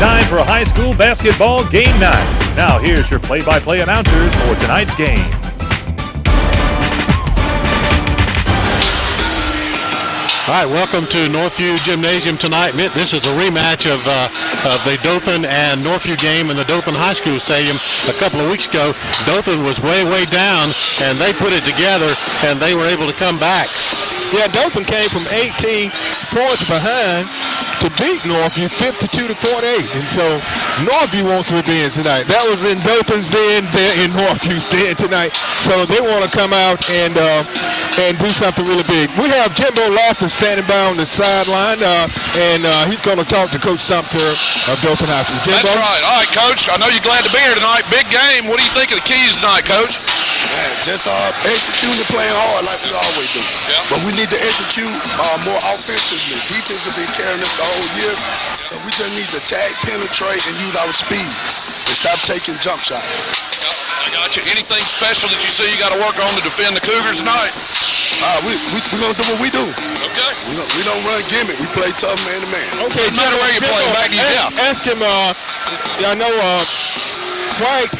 time for a high school basketball game night. Now here's your play-by-play announcers for tonight's game. All right, welcome to Northview Gymnasium tonight. This is a rematch of the Dothan and Northview game in the Dothan High School Stadium a couple of weeks ago. Dothan was way down, and they put it together, and they were able to come back. Yeah, Dothan came from 18 points behind to beat Northview 52-48, and so Northview wants revenge tonight. That was in Dothan's den, they're in Northview's den tonight, so they want to come out and do something really big. We have Jimbo Lofton standing by on the sideline, and he's going to talk to Coach Sumter of Dothan High School. Jimbo? That's right. All right, Coach. I know you're glad to be here tonight. Big game. What do you think of the keys tonight, Coach? Man, just executing and playing hard like we always do. Yeah. But we need to execute more offensively. Defense has been carrying us the whole year. So we just need to tag, penetrate, and use our speed and stop taking jump shots. I got you. Anything special that you see you got to work on to defend the Cougars tonight? We're going to do what we do. Okay. We don't run gimmick. We play tough man to man. Okay, no matter where you play, back to you down. Ask him, I know White,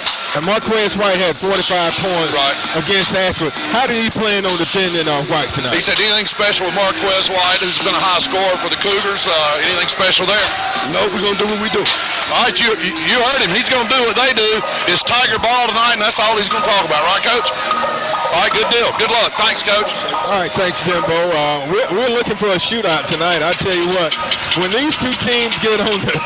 Marquez White had 45 points against Ashford. How did he plan on defending White tonight? He said anything special with Marquez White, who's been a high scorer for the Cougars. Anything special there? No, we're going to do what we do. All right, you heard him. He's going to do what they do. It's Tiger ball tonight, and that's all he's going to talk about. Right, Coach? All right, good deal. Good luck. Thanks, Coach. All right, thanks, Jimbo. We're looking for a shootout tonight. I tell you what, when these two teams get on the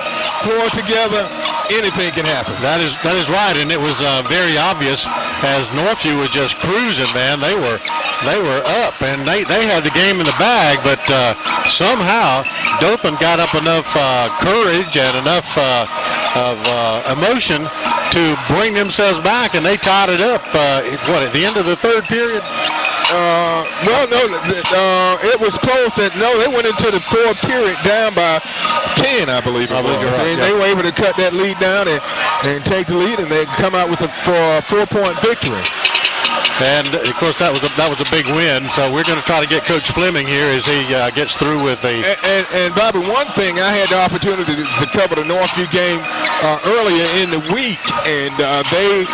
floor together, anything can happen. That is right, and it was very obvious as Northview was just cruising, man. They were up, and they had the game in the bag, but somehow Dothan got up enough courage and enough of emotion to bring themselves back, and they tied it up, at the end of the third period? It was close. They went into the fourth period down by 10, I believe. They were able to cut that lead down and take the lead, and they come out with a 4-point victory. And of course that was a big win. So we're going to try to get Coach Fleming here as he gets through with the. And Bobby, one thing, I had the opportunity to cover the Northview game earlier in the week, and they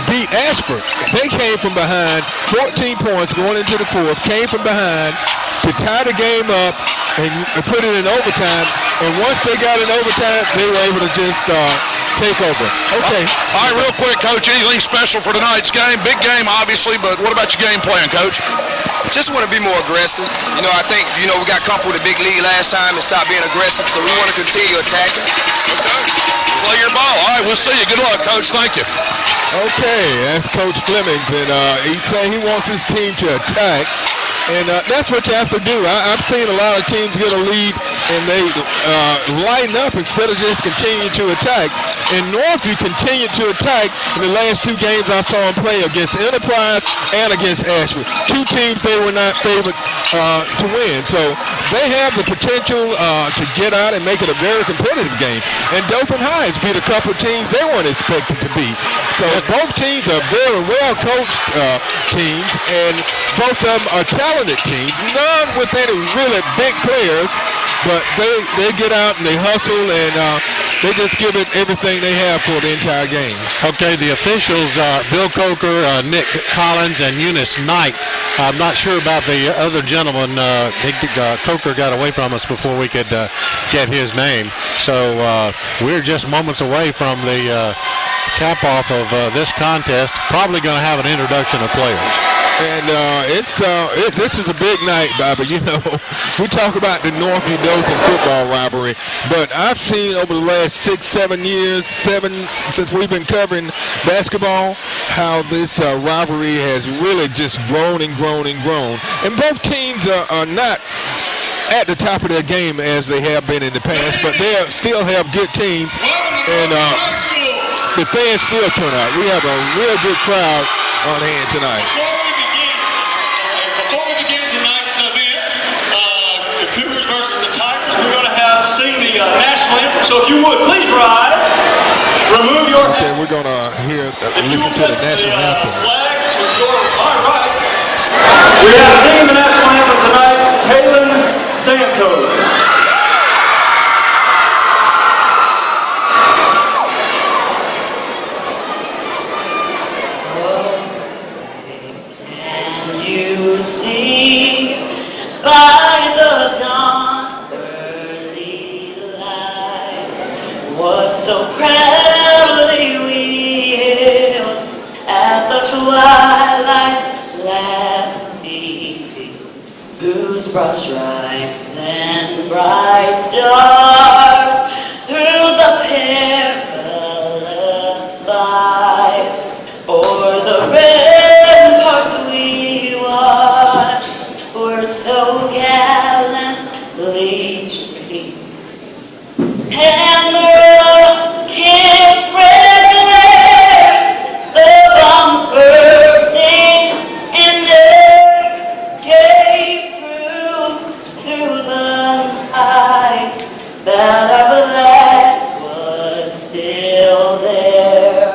beat Ashford. They came from behind 14 points going into the fourth, came from behind to tie the game up and put it in overtime. And once they got in overtime, they were able to just take over. Okay. All right, real quick, Coach, anything special for tonight's game? Big game, obviously, but what about your game plan, Coach? Just want to be more aggressive. I think, we got comfortable with a big lead last time and stopped being aggressive, so we want to continue attacking. Okay. Play your ball. All right, we'll see you. Good luck, Coach. Thank you. Okay, that's Coach Fleming, and he said he wants his team to attack. And that's what you have to do. I've seen a lot of teams get a lead and they lighten up instead of just continuing to attack. And Northview continued to attack in the last two games I saw them play against Enterprise and against Ashford. Two teams they were not favored to win. So they have the potential to get out and make it a very competitive game. And Dothan High has beat a couple of teams they weren't expected to beat. So both teams are very well coached teams, and both of them are talented teams. None with any really big players, but they get out and they hustle and they just give it everything they have for the entire game. Okay, the officials, Bill Coker, Nick Collins, and Eunice Knight. I'm not sure about the other gentleman. Coker got away from us before we could get his name. So we're just moments away from the tap-off of this contest. Probably going to have an introduction of players. And this is a big night, Bobby. We talk about the Northview-Dothan football rivalry, but I've seen over the last 6-7 years, since we've been covering basketball, how this rivalry has really just grown and grown and grown. And both teams are not at the top of their game as they have been in the past, but they still have good teams, and the fans still turn out. We have a real good crowd on hand tonight. Before we begin tonight's event, the Cougars versus the Tigers, we're going to sing the national anthem. So if you would, please rise. Remove your. Okay, we're going to listen to the national anthem. Flag to your right. We have singing the national anthem tonight, Halen Santos. by the dawn's early light. What so proudly we hailed at the twilight's last beaming, whose broad stripes and bright stars through the perilous fight o'er the ramparts we watched were so gallantly streamed, and the rockets red glare, the bombs bursting in air, gave proof through the night that our flag was still there.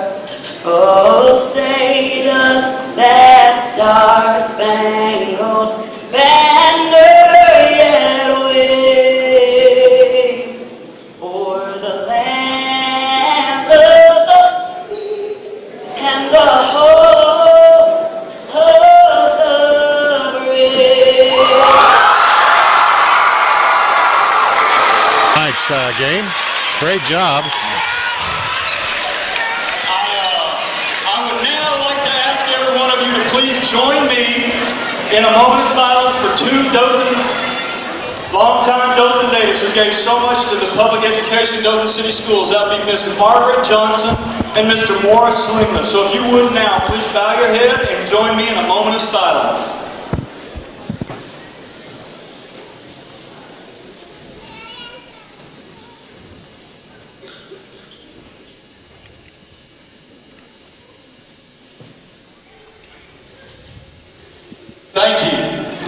Oh, say does that star-spangled banner yet wave o'er the land of the free and the home of the brave. Tonight's game. Great job. I would now like to ask every one of you to please join me in a moment of silence for two longtime Dothan natives who gave so much to the public education of Dothan City Schools. That would be Miss Margaret Johnson and Mr. Morris Slingler. So if you would now, please bow your head and join me in a moment of silence. Thank you.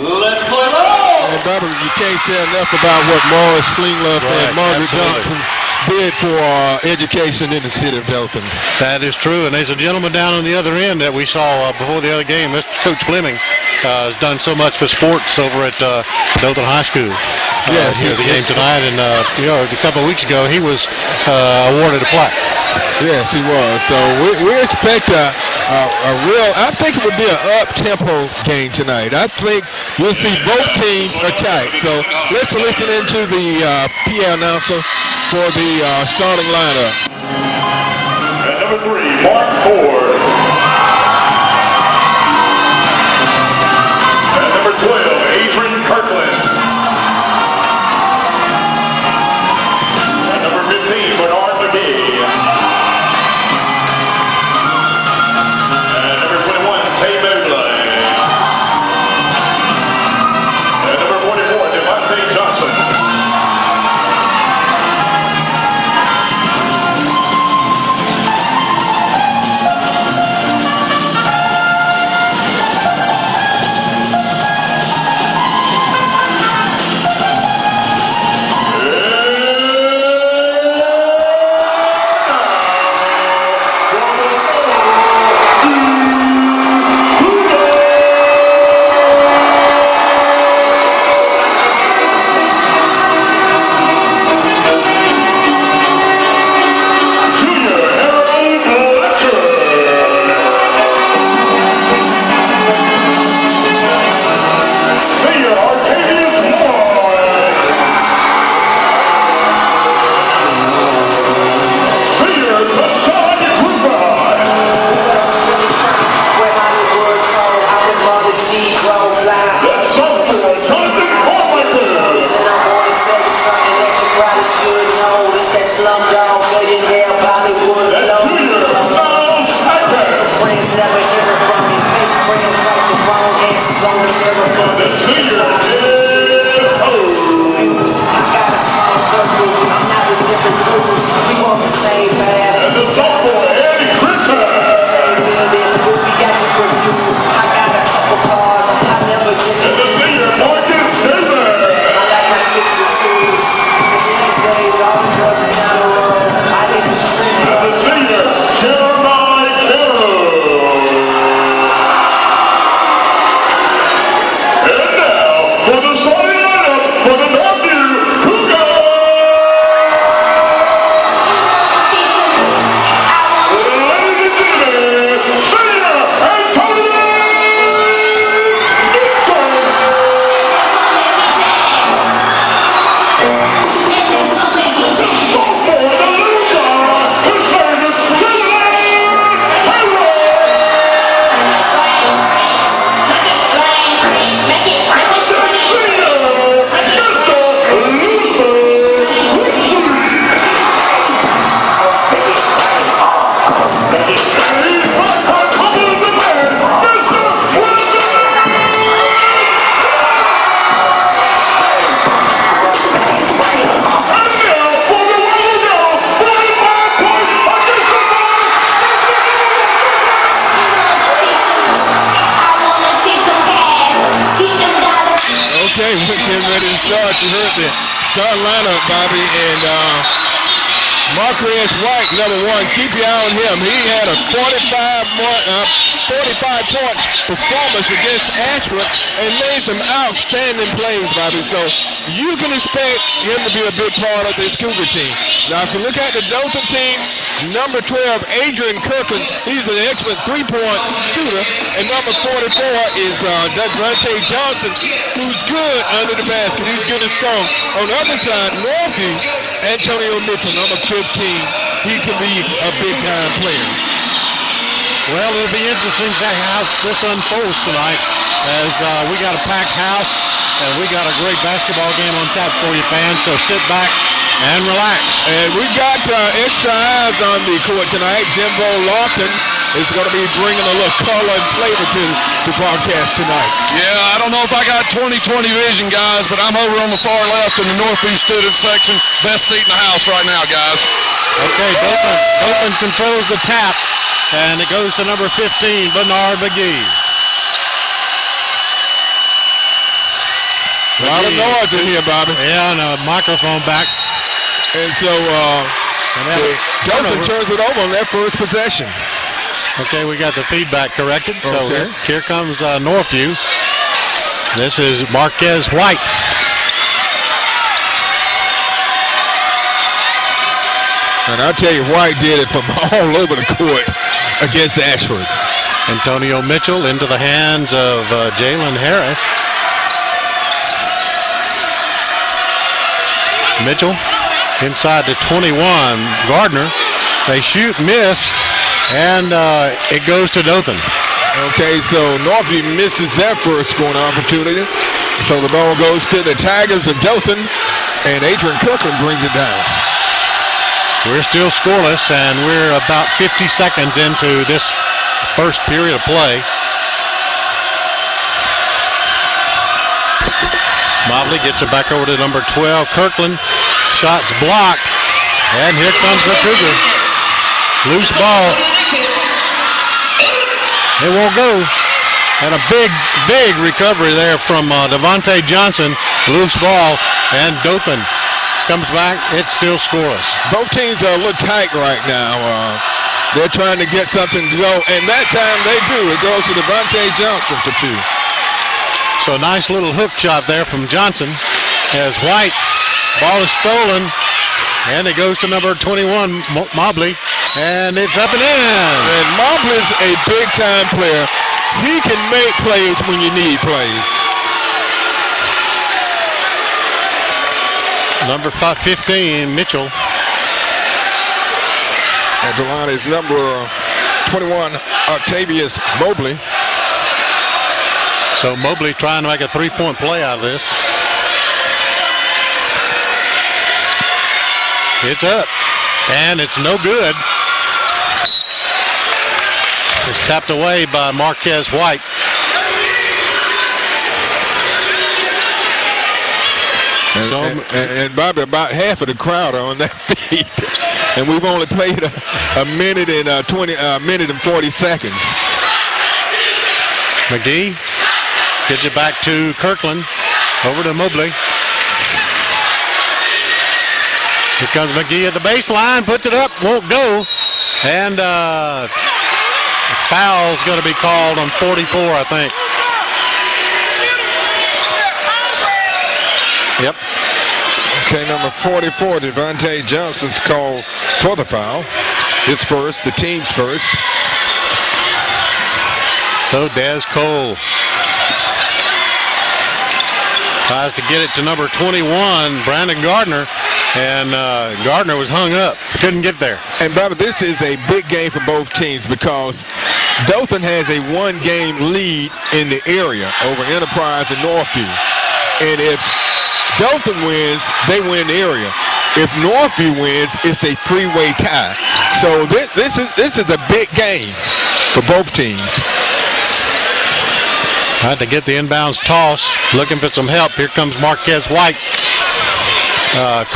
Let's play ball! And Bubba, you can't say enough about what Morris Slingler and Margaret Johnson did for education in the city of Dothan. That is true, and there's a gentleman down on the other end that we saw before the other game. Mr. Coach Fleming has done so much for sports over at Dothan High School. Yes, the game tonight, and a couple of weeks ago he was awarded a plaque. Yes, he was. So we expect a real, I think it would be an up-tempo game tonight. I think you'll see both teams attack. So let's listen into the PA announcer for the starting lineup. At number 3, Mark Ford. At number 12, Adrian Kirkland. At number 15, Bernard McGee. At number 21, Tay Mobley. At number 44, Devontae Johnson. getting ready to start. You heard the start lineup, Bobby, and Marquez White, number one. Keep your eye on him. He had a 45-point performance against Ashford and made some outstanding plays, Bobby. So you can expect him to be a big part of this Cougar team. Now, if you look at the Dothan team, number 12, Adrian Kirkland, he's an excellent three-point shooter. And number 44 is Dothan Johnson, who's good under the basket. He's good and strong. On the other side, Northview, Antonio Mitchell, number 15. He can be a big-time player. Well, it'll be interesting to see how this unfolds tonight, as we got a packed house and we got a great basketball game on tap for you fans. So sit back and relax. And we got extra eyes on the court tonight. Jimbo Lawton is going to be bringing a little color and flavor to the broadcast tonight. Yeah, I don't know if I got 20/20 vision, guys, but I'm over on the far left in the Northview student section. Best seat in the house right now, guys. Okay, Dothan controls the tap, and it goes to number 15, Bernard McGee. A lot of noise in here, Bobby. Yeah, and a microphone back. And so Dothan turns it over on that first possession. Okay, we got the feedback corrected. So Okay. here comes Northview. This is Marquez White. And I'll tell you, White did it from all over the court against Ashford. Antonio Mitchell into the hands of Jalen Harris. Mitchell inside the 21. Gardner. They shoot, miss, and it goes to Dothan. Okay, so Northview misses that first scoring opportunity. So the ball goes to the Tigers of Dothan, and Adrian Kirkland brings it down. We're still scoreless, and we're about 50 seconds into this first period of play. Mobley gets it back over to number 12, Kirkland. Shots blocked, and here comes the Cougar. Loose ball. It won't go. And a big recovery there from Devontae Johnson. Loose ball, and Dothan comes back. It's still scoreless. Both teams are a little tight right now. They're trying to get something to go, and that time they do. It goes to Devontae Johnson for two. So a nice little hook shot there from Johnson. As White, ball is stolen, and it goes to number 21, Mobley, and it's up and in. And Mobley's a big-time player. He can make plays when you need plays. Number 15, Mitchell. At the line is number 21, Octavius Mobley. So Mobley trying to make a three-point play out of this. It's up, and it's no good. It's tapped away by Marquez White. And Bobby, about half of the crowd are on that feed, and we've only played a minute and 40 seconds. McGee gets it back to Kirkland, over to Mobley. Here comes McGee at the baseline, puts it up, won't go, and foul's going to be called on 44, I think. Yep. Okay, number 44, Devontae Johnson's called for the foul. His first, the team's first. So Des Cole tries to get it to number 21, Brandon Gardner, and Gardner was hung up, couldn't get there. And Bobby, this is a big game for both teams because Dothan has a one-game lead in the area over Enterprise and Northview. And if Dothan wins, they win the area. If Northview wins, it's a three-way tie. So this is a big game for both teams. Had to get the inbounds toss, looking for some help. Here comes Marquez White.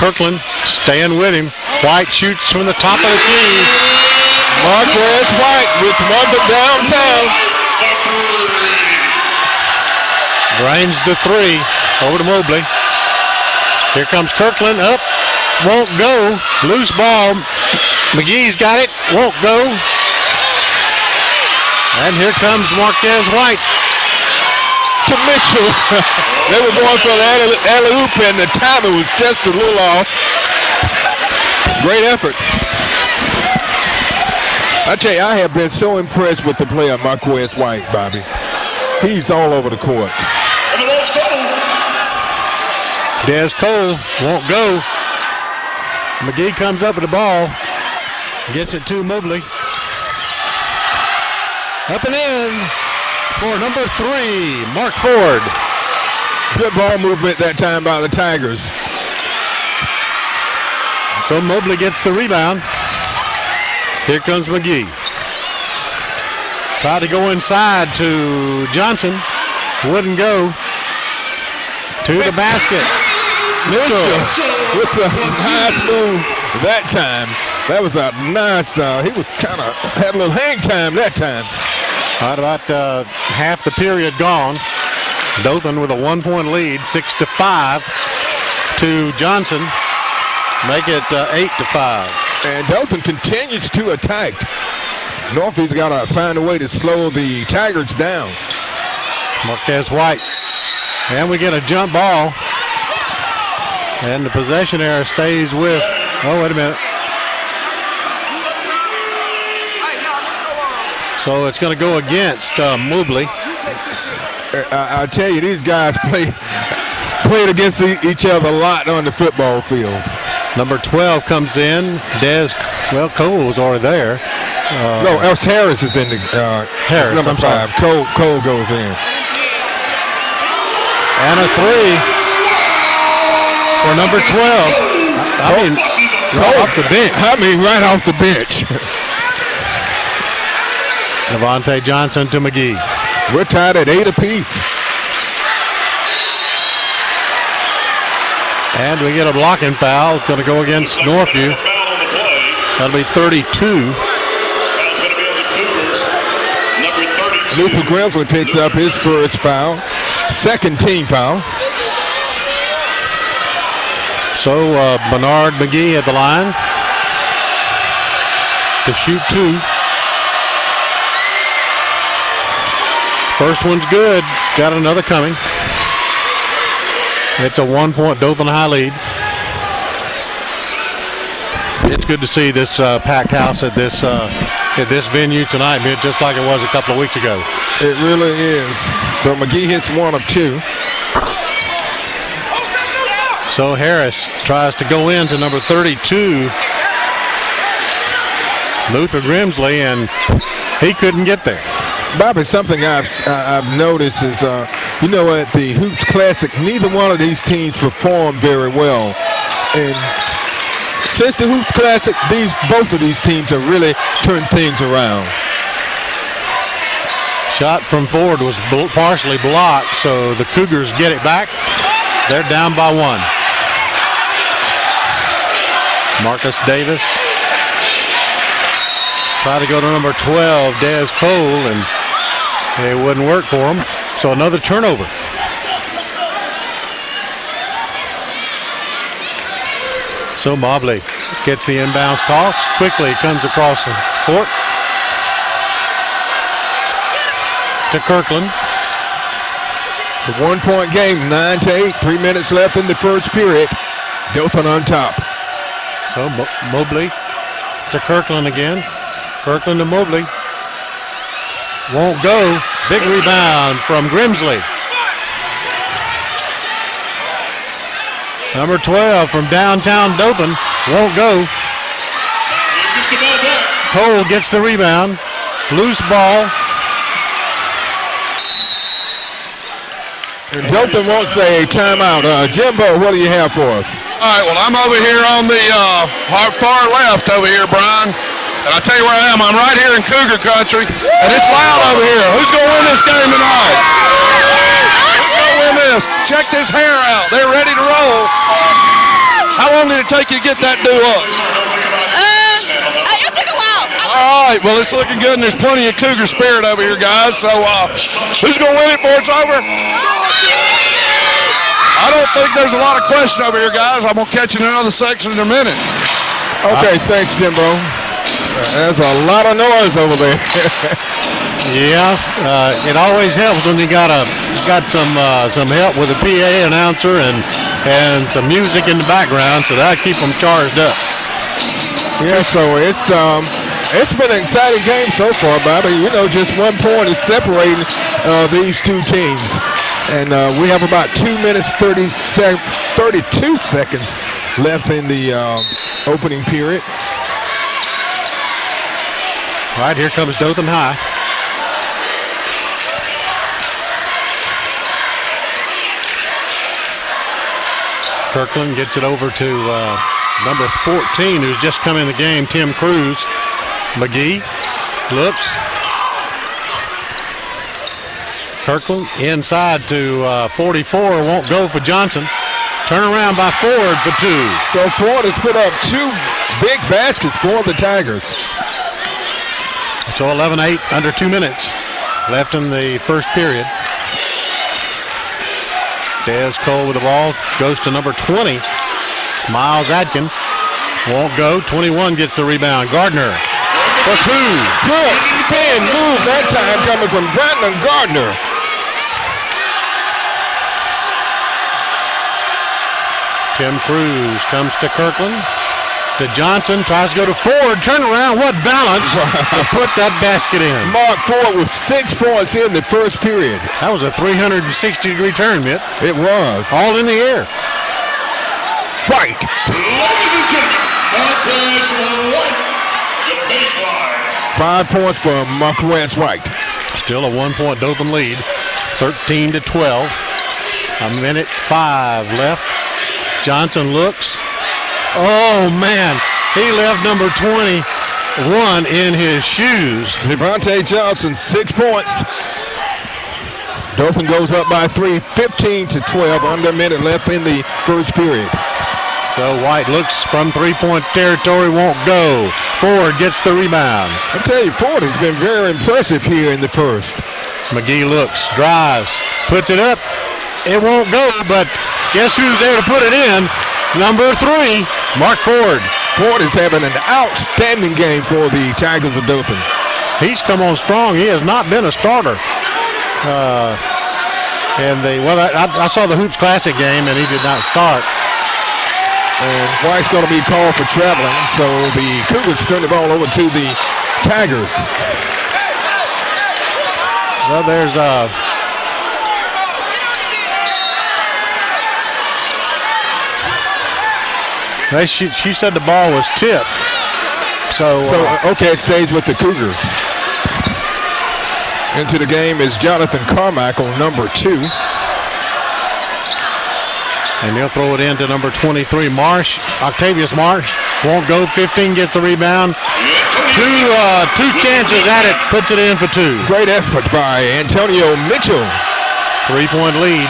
Kirkland staying with him. White shoots from the top of the key. Marquez White with one from downtown. Drains the three. Over to Mobley. Here comes Kirkland. Up. Won't go. Loose ball. McGee's got it. Won't go. And here comes Marquez White. To Mitchell. They were going for the alley-oop, and the timing was just a little off. Great effort. I tell you, I have been so impressed with the player Marquez White, Bobby. He's all over the court. And the ball's Cole. Des Cole won't go. McGee comes up with the ball. Gets it to Mobley. Up and in for number 3, Mark Ford. Good ball movement that time by the Tigers. So Mobley gets the rebound. Here comes McGee. Tried to go inside to Johnson. Wouldn't go. To the basket. Mitchell with the nice move that time. That was a nice, he was kind of, had a little hang time that time. About half the period gone. Dothan with a 1-point lead, 6-5 to Johnson. Make it 8-5. And Dothan continues to attack. Northview's got to find a way to slow the Tigers down. Marquez White. And we get a jump ball. And the possession error stays with, oh, wait a minute. So it's going to go against Mobley. I tell you, these guys played against each other a lot on the football field. Number 12 comes in. Cole was already there. No, else Harris is in the Harris, number 5. Cole goes in. And a 3 for number 12. Right off the bench. Right off the bench. Devontae Johnson to McGee. We're tied at 8 apiece. And we get a blocking foul. It's going to go against Northview. That'll be 32. That's going to be on the Cougars. Number 32. Luther Grimsley picks up his first foul. Second team foul. So Bernard McGee at the line to shoot 2. First one's good. Got another coming. It's a 1-point Dothan high lead. It's good to see this packed house at this venue tonight, just like it was a couple of weeks ago. It really is. So McGee hits 1 of 2. So Harris tries to go into number 32, Luther Grimsley, and he couldn't get there. Bobby, something I've noticed is, at the Hoops Classic, neither one of these teams performed very well. And since the Hoops Classic, both of these teams have really turned things around. Shot from Ford was partially blocked, so the Cougars get it back. They're down by 1. Marcus Davis. Try to go to number 12, Des Cole, and it wouldn't work for him. So another turnover. So Mobley gets the inbounds toss. Quickly comes across the court to Kirkland. It's a 1-point game, 9-8. 3 minutes left in the first period. Dothan on top. So Mobley to Kirkland again. Kirkland to Mobley. Won't go. Big rebound from Grimsley. Number 12 from downtown Dothan. Won't go. Cole gets the rebound. Loose ball. And Dothan won't say a timeout. Jimbo, what do you have for us? All right, well, I'm over here on the far left over here, Brian. And I tell you where I am. I'm right here in Cougar country, and it's loud over here. Who's going to win this game tonight? Who's going to win this? Check this hair out. They're ready to roll. How long did it take you to get that do up? It took a while. All right, well, it's looking good, and there's plenty of Cougar spirit over here, guys. So who's going to win it before it's over? I don't think there's a lot of question over here, guys. I'm going to catch you in another section in a minute. Okay, thanks, Jimbo. There's a lot of noise over there. Yeah, it always helps when you got some help with a PA announcer and some music in the background, so that keep them charged up. Yeah, so it's been an exciting game so far, Bobby. You know, just 1 point is separating these two teams. And we have about 2 minutes, 32 seconds left in the opening period. All right, here comes Dothan High. Kirkland gets it over to number 14, who's just come in the game, Tim Cruz. McGee looks. Kirkland inside to 44, won't go for Johnson. Turn around by Ford for 2. So Ford has put up 2 big baskets for the Tigers. So 11-8, under 2 minutes left in the first period. Des Cole with the ball, goes to number 20, Miles Adkins. Won't go. 21 gets the rebound. Gardner for 2. Good spin move that time coming from Brandon Gardner. Tim Cruz comes to Kirkland. To Johnson, tries to go to Ford. Turn around, what balance to put that basket in. Mark Ford with 6 points in the first period. That was a 360-degree turn, Mitt. It was. All in the air. White. Ladies and gentlemen, Marquez White, the baseline. 5 points for Marquez White. Still a 1-point Dothan lead. 13-12. A minute 5 left. Johnson looks. Oh, man. He left number 21 in his shoes. Devontae Johnson, 6 points. Dothan goes up by 3, 15-12. Under a minute left in the first period. So White looks from 3-point territory, won't go. Ford gets the rebound. I tell you, Ford has been very impressive here in the first. McGee looks, drives, puts it up. It won't go, but guess who's there to put it in? Number 3, Mark Ford. Ford is having an outstanding game for the Tigers of Dothan. He's come on strong. He has not been a starter. I saw the Hoops Classic game, and he did not start. And White's going to be called for traveling, so the Cougars turn the ball over to the Tigers. Well, there's she said the ball was tipped. So okay, it stays with the Cougars. Into the game is Jonathan Carmichael, number 2. And he'll throw it into number 23, Marsh. Octavius Marsh won't go. 15 gets a rebound. Two chances at it, puts it in for 2. Great effort by Antonio Mitchell. 3-point lead.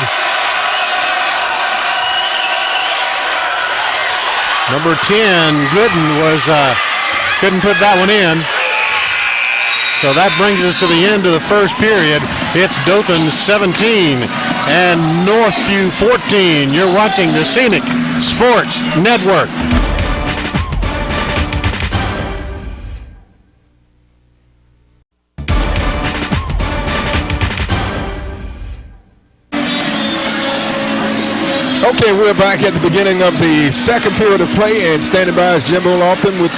Number 10, Gooden couldn't put that one in. So that brings us to the end of the first period. It's Dothan 17 and Northview 14. You're watching the Scenic Sports Network. Okay, we're back at the beginning of the second period of play, and standing by is Jimbo Lofton with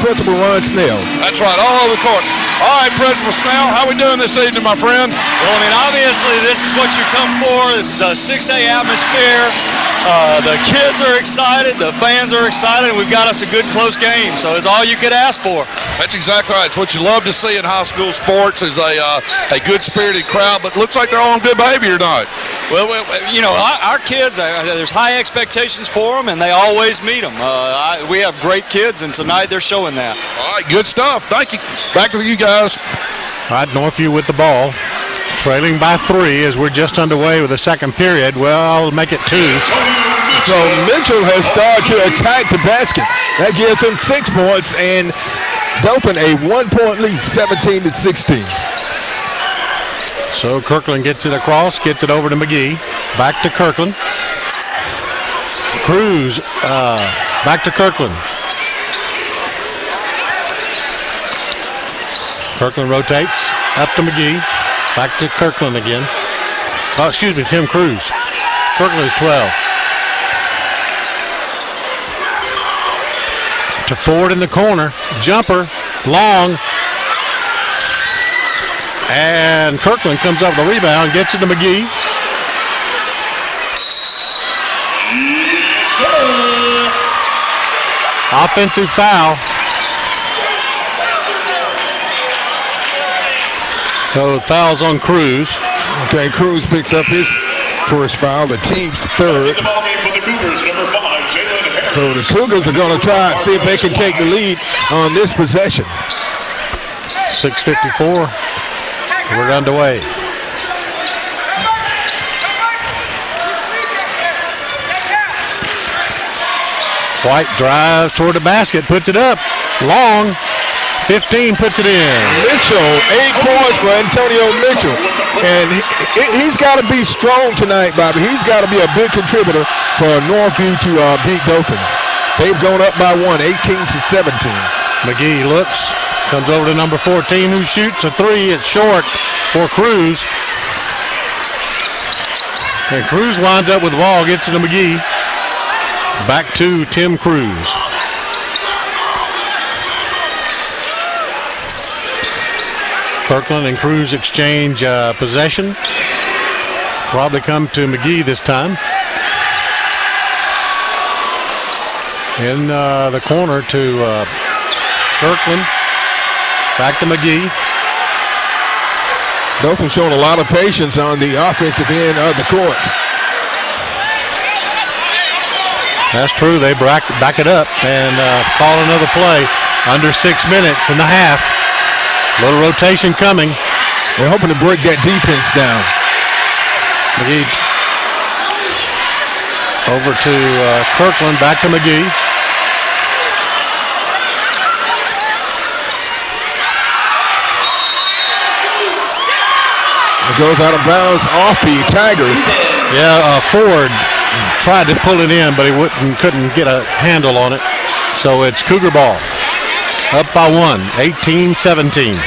Principal Ron Snell. That's right, all over the court. All right, Principal Snell, how we doing this evening, my friend? Well, I mean, obviously, this is what you come for. This is a 6A atmosphere. The kids are excited. The fans are excited. We've got us a good, close game. So it's all you could ask for. That's exactly right. It's what you love to see in high school sports is a good-spirited crowd, but looks like they're all on good behavior tonight. Well, you know, our kids, there's high expectations for them, and they always meet them. We have great kids, and tonight they're showing that. All right, good stuff. Thank you. Back to you guys. All right, Northview with the ball. Trailing by 3 as we're just underway with the second period. Well, I'll make it 2. So Mitchell has started to attack the basket. That gives him 6 points, and Dothan a 1-point lead, 17-16. So Kirkland gets it across, gets it over to McGee. Back to Kirkland. Cruz back to Kirkland. Kirkland rotates up to McGee. Back to Kirkland again. Oh, excuse me, Tim Cruz. Kirkland is 12. To Ford in the corner. Jumper. Long. And Kirkland comes up with the rebound. Gets it to McGee. Offensive foul. So fouls on Cruz. Okay, Cruz picks up his first foul, the team's third. The ball game for the Cougars, number 5, Jalen Harris. So the Cougars are going to try and see if they can take the lead on this possession. 6:54. We're underway. White drives toward the basket, puts it up. Long. 15 puts it in. Mitchell, 8 points for Antonio Mitchell. And he's got to be strong tonight, Bobby. He's got to be a big contributor for Northview to beat Dothan. They've gone up by 1, 18-17. McGee looks, comes over to number 14 who shoots a 3. It's short for Cruz. And Cruz winds up with the ball, gets it to McGee. Back to Tim Cruz. Kirkland and Cruz exchange possession. Probably come to McGee this time. In the corner to Kirkland. Back to McGee. Dothan showing a lot of patience on the offensive end of the court. That's true. They back it up and call another play. Under 6 minutes and a half. Little rotation coming. They're hoping to break that defense down. McGee over to Kirkland, back to McGee. It goes out of bounds off the Tigers. Yeah, Ford tried to pull it in, but he couldn't get a handle on it. So it's Cougar ball. Up by 1, 18-17.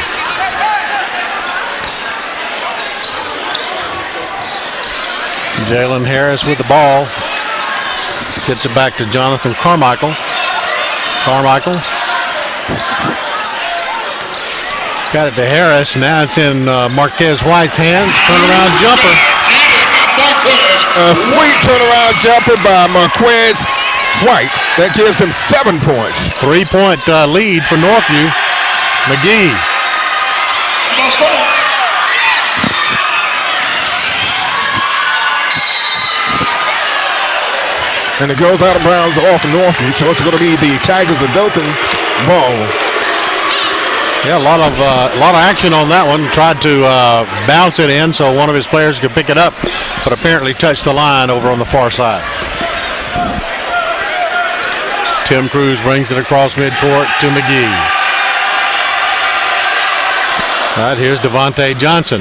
Jalen Harris with the ball. Gets it back to Jonathan Carmichael. Carmichael. Got it to Harris. Now it's in Marquez White's hands. Turnaround jumper. A sweet turnaround jumper by Marquez White. That gives him 7 points. 3-point lead for Northview. McGee. And it goes out of bounds off Northview, so it's going to be the Tigers of Dothan ball. Yeah, a lot of action on that one. Tried to bounce it in so one of his players could pick it up, but apparently touched the line over on the far side. Tim Cruz brings it across midcourt to McGee. All right, here's Devontae Johnson.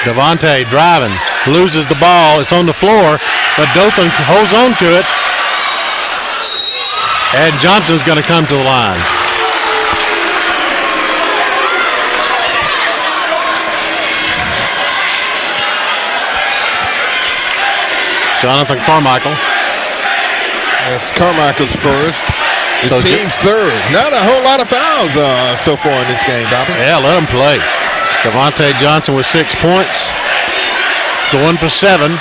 Devontae driving, loses the ball. It's on the floor, but Dothan holds on to it. And Johnson's going to come to the line. Jonathan Carmichael. That's Carmichael's first. The So team's third. Not a whole lot of fouls so far in this game, Bobby. Yeah, let him play. Devontae Johnson with 6 points. Going for 7.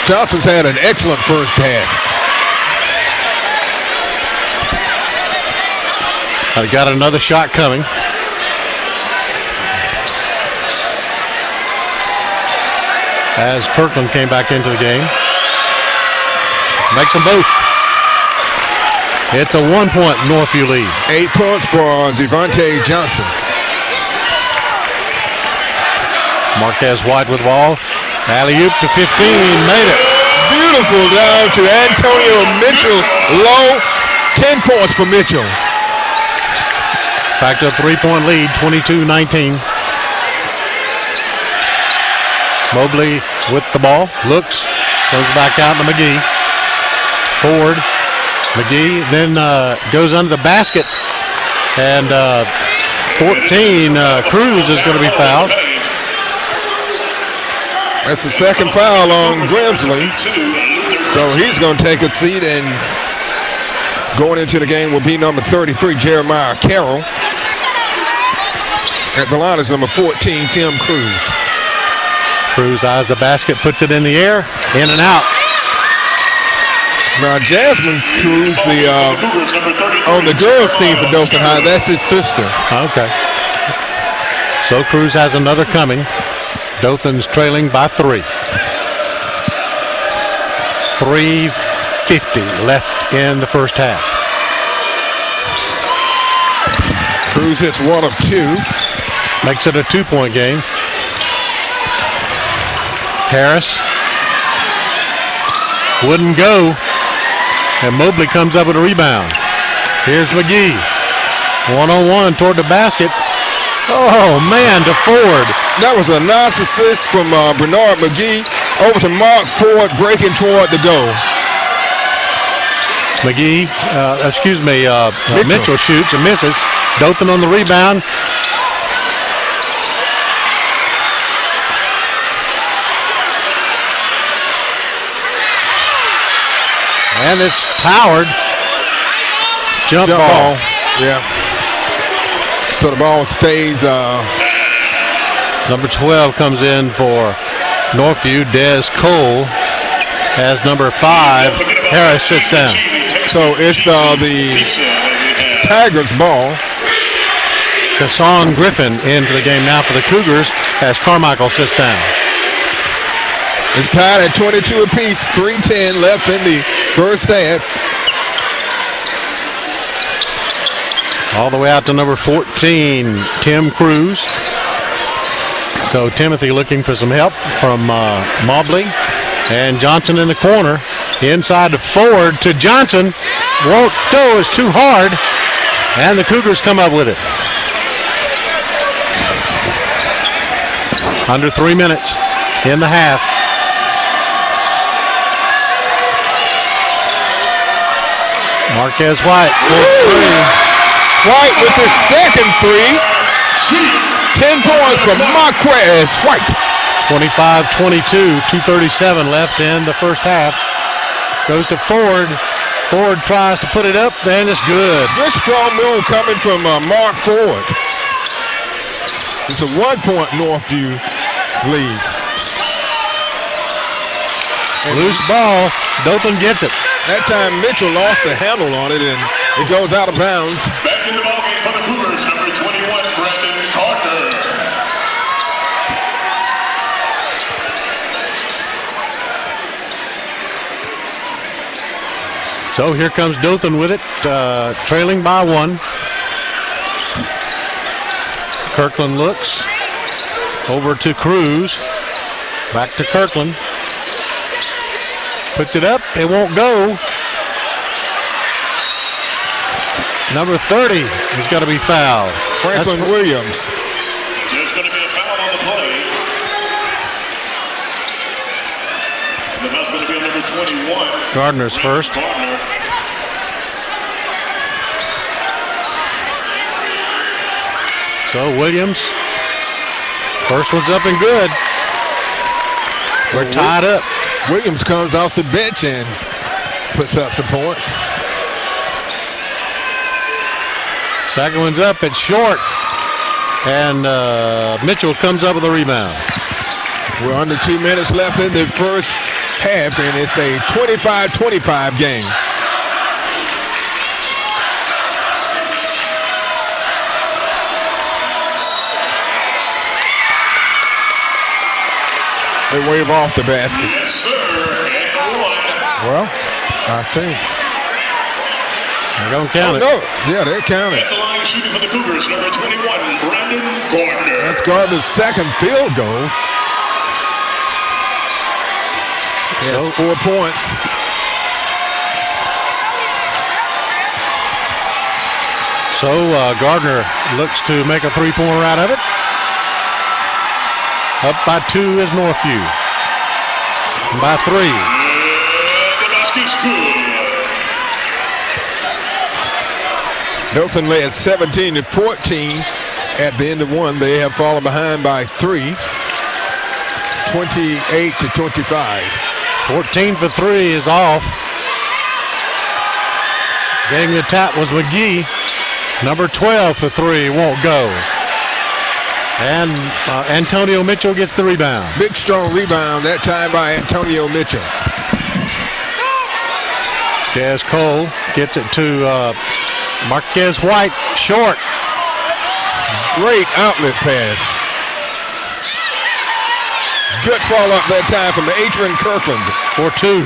Johnson's had an excellent first half. I got another shot coming. As Kirkland came back into the game. Makes them both. It's a 1-point Northview lead. 8 points for Devontae Johnson. Marquez White with the ball. Alley-oop to 15. Made it. Beautiful down to Antonio Mitchell. Low. 10 points for Mitchell. Back to a 3-point lead, 22-19. Mobley with the ball. Looks. Goes back out to McGee. Ford. McGee then goes under the basket. And 14, Cruz is going to be fouled. That's the second foul on Grimsley. So he's going to take a seat, and going into the game will be number 33, Jeremiah Carroll. At the line is number 14, Tim Cruz. Cruz eyes the basket, puts it in the air, in and out. Now, Jasmine Cruz, on the girls' team for Dothan High, that's his sister. Okay. So Cruz has another coming. Dothan's trailing by 3. 3:50 left in the first half. Cruz hits 1 of 2. Makes it a 2-point game. Harris wouldn't go. And Mobley comes up with a rebound. Here's McGee. 1-on-1 toward the basket. Oh, man, to Ford. That was a nice assist from Bernard McGee over to Mark Ford, breaking toward the goal. Mitchell shoots and misses. Dothan on the rebound. And it's Howard. Jump ball. Yeah. So the ball stays. Number 12 comes in for Northview. Des Cole has number 5. Harris sits down. So it's the Tigers' ball. Kasson Griffin into the game now for the Cougars as Carmichael sits down. It's tied at 22 apiece. 3:10 left in the first half. All the way out to number 14, Tim Cruz. So Timothy looking for some help from Mobley. And Johnson in the corner. Inside to Ford to Johnson. Won't go, it's too hard. And the Cougars come up with it. Under 3 minutes in the half. Marquez White. White with his second 3. 10 points for Marquez White. 25-22, 2:37 left in the first half. Goes to Ford. Ford tries to put it up, and it's good. Good strong move coming from Mark Ford. It's a 1-point Northview lead. Loose ball. Dothan gets it. That time Mitchell lost the handle on it, and it goes out of bounds. Back in the ballgame for the Cougars, number 21, Brandon Gardner. So here comes Dothan with it, trailing by 1. Kirkland looks over to Cruz. Back to Kirkland. Puts it up. It won't go. Number 30 is going to be fouled. Franklin Williams. There's going to be a foul on the play. And the foul's going to be on number 21. Gardner's first. Gardner. So Williams. First one's up and good. We're tied up. Williams comes off the bench and puts up some points. Second one's up, it's short. And Mitchell comes up with a rebound. We're under 2 minutes left in the first half, and it's a 25-25 game. They wave off the basket. Yes, sir. And 1. Well, I think. They're going to count it. No. Yeah, they count it. At the line shooting for the Cougars, number 21, Brandon Gardner. That's Gardner's second field goal. He has 4 points. So Gardner looks to make a 3-pointer out of it. Up by 2 is Northview. by 3. The basket's good. Dothan led 17-14 at the end of one. They have fallen behind by 3, 28-25. 14 for 3 is off. Getting the tap was McGee. Number 12 for 3 won't go. And Antonio Mitchell gets the rebound. Big, strong rebound that time by Antonio Mitchell. Des Cole gets it to Marquez White, short. Great outlet pass. Good follow-up that time from Adrian Kirkland. 4-2.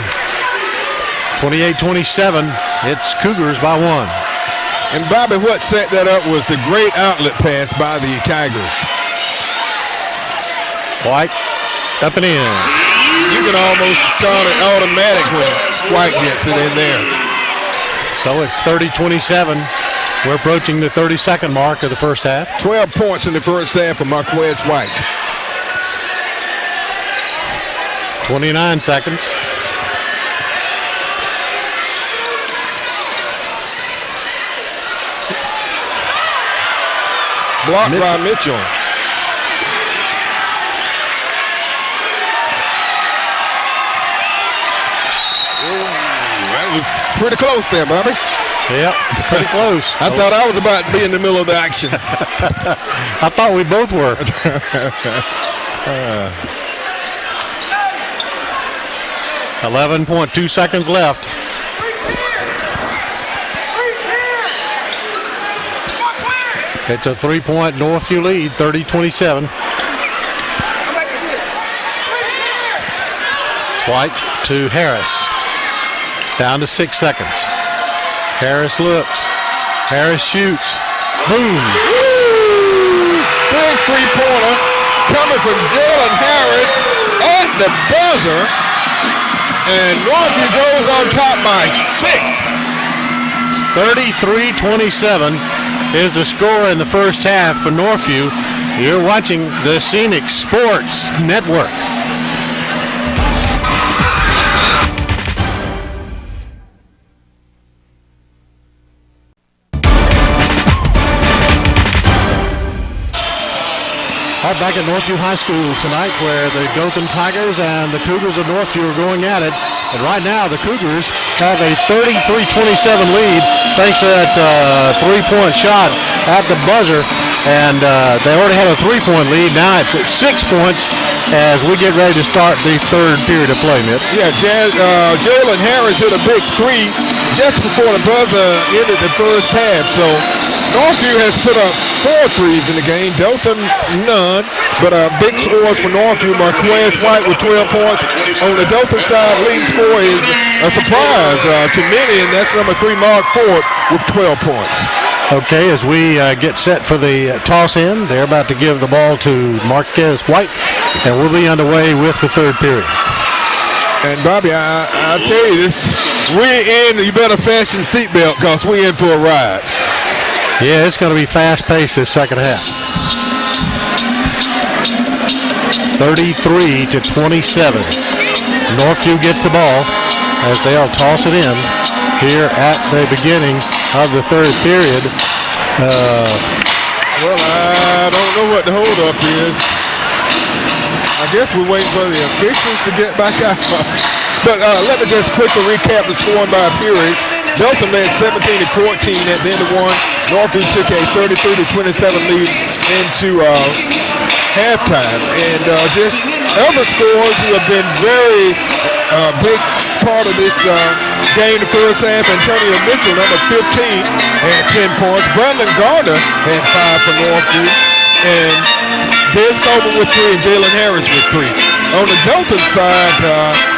28-27. It's Cougars by 1. And Bobby, what set that up was the great outlet pass by the Tigers. White up and in. You can almost call it automatic when White gets it in there. So it's 30-27. We're approaching the 30-second mark of the first half. 12 points in the first half for Marquez White. 29 seconds. Blocked by Mitchell. That was pretty close there, Bobby. Yep, pretty close. I thought I was about to be in the middle of the action. I thought we both were. 11.2 seconds left. It's a 3-point Northview lead, 30-27. White to Harris. Down to 6 seconds. Harris looks. Harris shoots. Boom. Big three-pointer coming from Jalen Harris at the buzzer. And Northview goes on top by 6. 33-27 is the score in the first half for Northview. You're watching the Scenic Sports Network. Right back at Northview High School tonight, where the Dothan Tigers and the Cougars of Northview are going at it. And right now, the Cougars have a 33-27 lead thanks to that three-point shot at the buzzer. And they already had a 3-point lead. Now it's at 6 points as we get ready to start the third period of play, Mitch. Yeah, Jalen Harris hit a big three just before the buzzer ended the first half. So Northview has put up 4 threes in the game. Dothan, none. But big scores for Northview. Marquez White with 12 points. On the Dothan side, leading score is a surprise to many, and that's number 3, Mark Ford, with 12 points. Okay, as we get set for the toss in, they're about to give the ball to Marquez White, and we'll be underway with the third period. And Bobby, I'll tell you this, we're in, you better fasten your seatbelt because we're in for a ride. Yeah, it's going to be fast-paced this second half. 33-27. Northview gets the ball as they'll toss it in here at the beginning of the third period. Well, I don't know what the holdup is. I guess we're waiting for the officials to get back out. But let me just quickly recap the scoring by period. Dothan led 17-14 at the end of one. Northview took a 33-27 lead into halftime. And just other scores who have been very big part of this game the first half. Antonio Mitchell, number 15, had 10 points. Brandon Gardner had 5 for Northview. And Des Coleman with 3 and Jalen Harris with 3. On the Dothan side,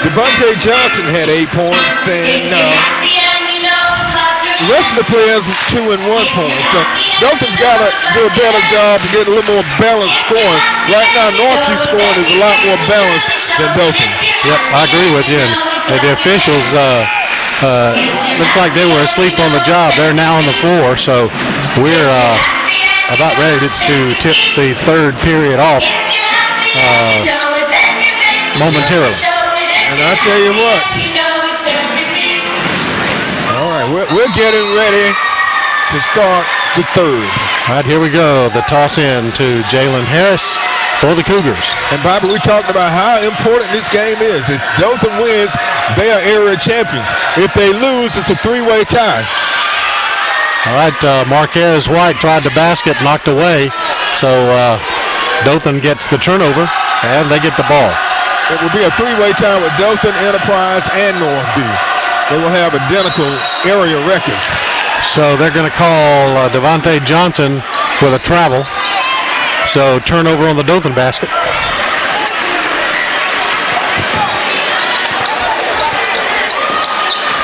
Devontae Johnson had 8 points, and the rest of the players 2 and 1 point. So Dothan's got to do a better job to get a little more balanced scoring. Right now, Northview scoring is a lot more balanced than Dothan. Yep, I agree with you. And the officials looks like they were asleep on the job. They're now on the floor, so we're about ready to tip the third period off momentarily. And I tell you what. All right, we're getting ready to start the third. All right, here we go. The toss in to Jalen Harris for the Cougars. And Bobby, we talked about how important this game is. If Dothan wins, they are area champions. If they lose, it's a three-way tie. All right, Marquez White tried to basket, knocked away. So Dothan gets the turnover, and they get the ball. It will be a three-way tie with Dothan, Enterprise, and Northview. They will have identical area records. So they're going to call Devontae Johnson with a travel. So turnover on the Dothan basket.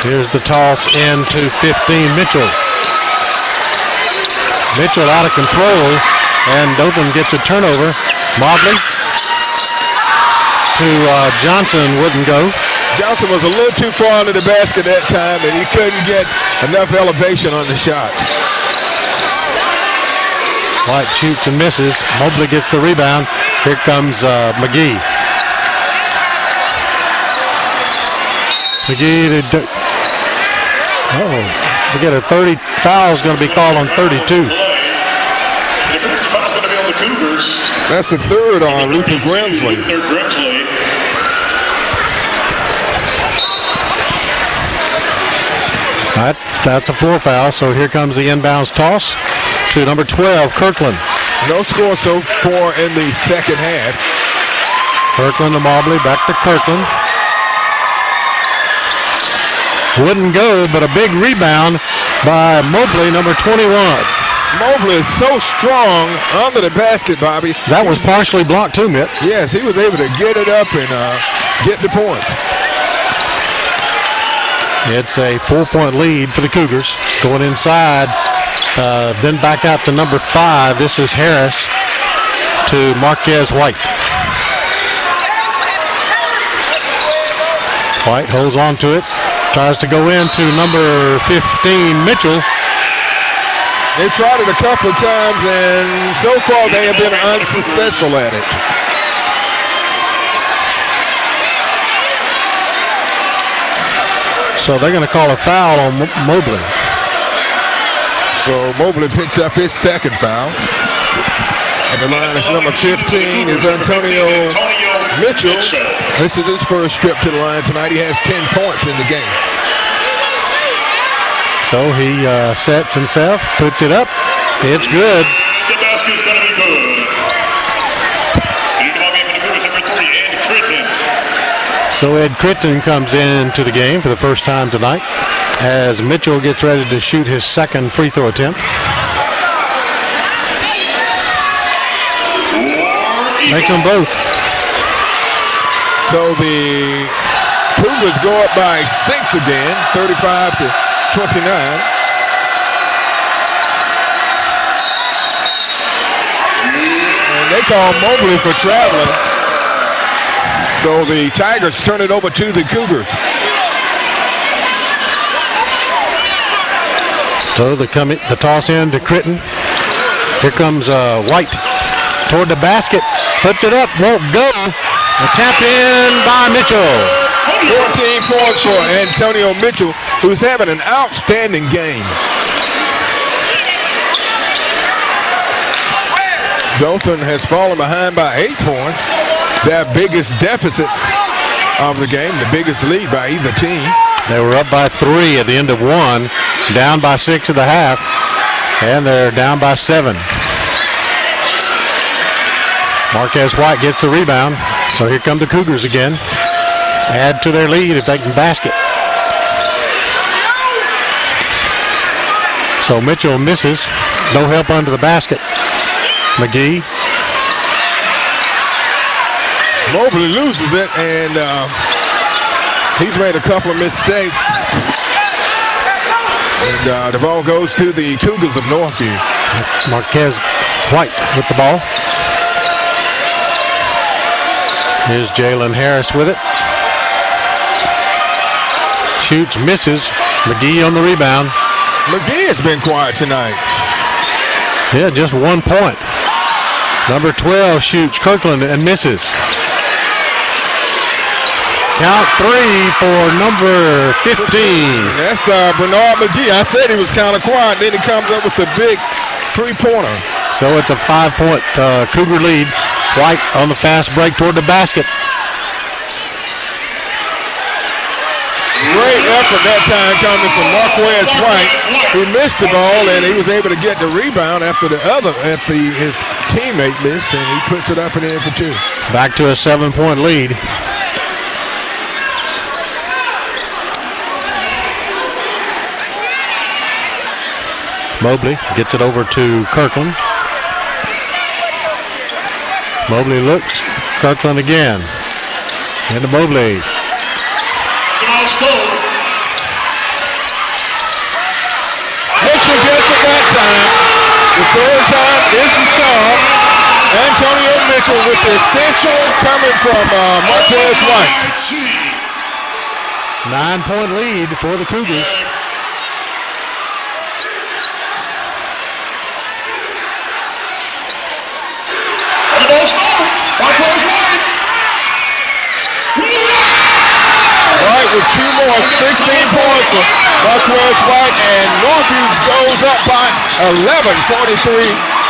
Here's the toss into 15, Mitchell. Mitchell out of control, and Dothan gets a turnover. Mobley to Johnson, wouldn't go. Johnson was a little too far under the basket that time, and he couldn't get enough elevation on the shot. White shoots and misses. Mobley gets the rebound. Here comes McGee. McGee we get a 30 foul is going to be called on 32. That's the third on Luther Grimsley. That's a floor foul, so here comes the inbounds toss to number 12, Kirkland. No score so far in the second half. Kirkland to Mobley, back to Kirkland. Wouldn't go, but a big rebound by Mobley, number 21. Mobley is so strong under the basket, Bobby. That was partially blocked too, Mitt. Yes, he was able to get it up and get the points. It's a 4-point lead for the Cougars. Going inside, then back out to number 5. This is Harris to Marquez White. White holds on to it. Tries to go into number 15, Mitchell. They tried it a couple of times, and so far they have been unsuccessful at it. So they're going to call a foul on Mobley. So Mobley picks up his second foul. And the line is number 15 is Antonio Mitchell. This is his first trip to the line tonight. He has 10 points in the game. So he sets himself, puts it up. It's good. The basket's going to be good. And for the Cougars, number 3, Ed Critton. So Ed Critton comes into the game for the first time tonight as Mitchell gets ready to shoot his second free throw attempt. Makes them both. So the Cougars go up by 6 again, 35-29. And they call Mobley for traveling. So the Tigers turn it over to the Cougars. So the toss in to Critton. Here comes White toward the basket. Puts it up, won't go. A tap in by Mitchell. 14 points for Antonio Mitchell, who's having an outstanding game. Dothan has fallen behind by 8 points. Their biggest deficit of the game, the biggest lead by either team. They were up by 3 at the end of 1, down by 6 at the half, and they're down by 7. Marquez White gets the rebound, so here come the Cougars again. Add to their lead if they can basket. So Mitchell misses, no help under the basket. McGee. Mobley loses it, and he's made a couple of mistakes. And the ball goes to the Cougars of Northview. Marquez White with the ball. Here's Jalen Harris with it. Shoots, misses. McGee on the rebound. McGee has been quiet tonight. Yeah, just 1 point. Number 12 shoots, Kirkland, and misses. Count 3 for number 15. That's Bernard McGee. I said he was kind of quiet. Then he comes up with the big three-pointer. So it's a 5-point Cougar lead. White on the fast break toward the basket. Great effort that time coming from Marquez White. He missed the ball, and he was able to get the rebound after his teammate missed, and he puts it up and in for 2. Back to a 7-point lead. Mobley gets it over to Kirkland. Mobley looks. Kirkland again. Into Mobley. Mitchell gets it that time. The third time is the charm. Antonio Mitchell with the extension coming from Marquez White. 9-point lead for the Cougars. White with 2 more, 16 points for Marquez White, and Northview goes up by 11,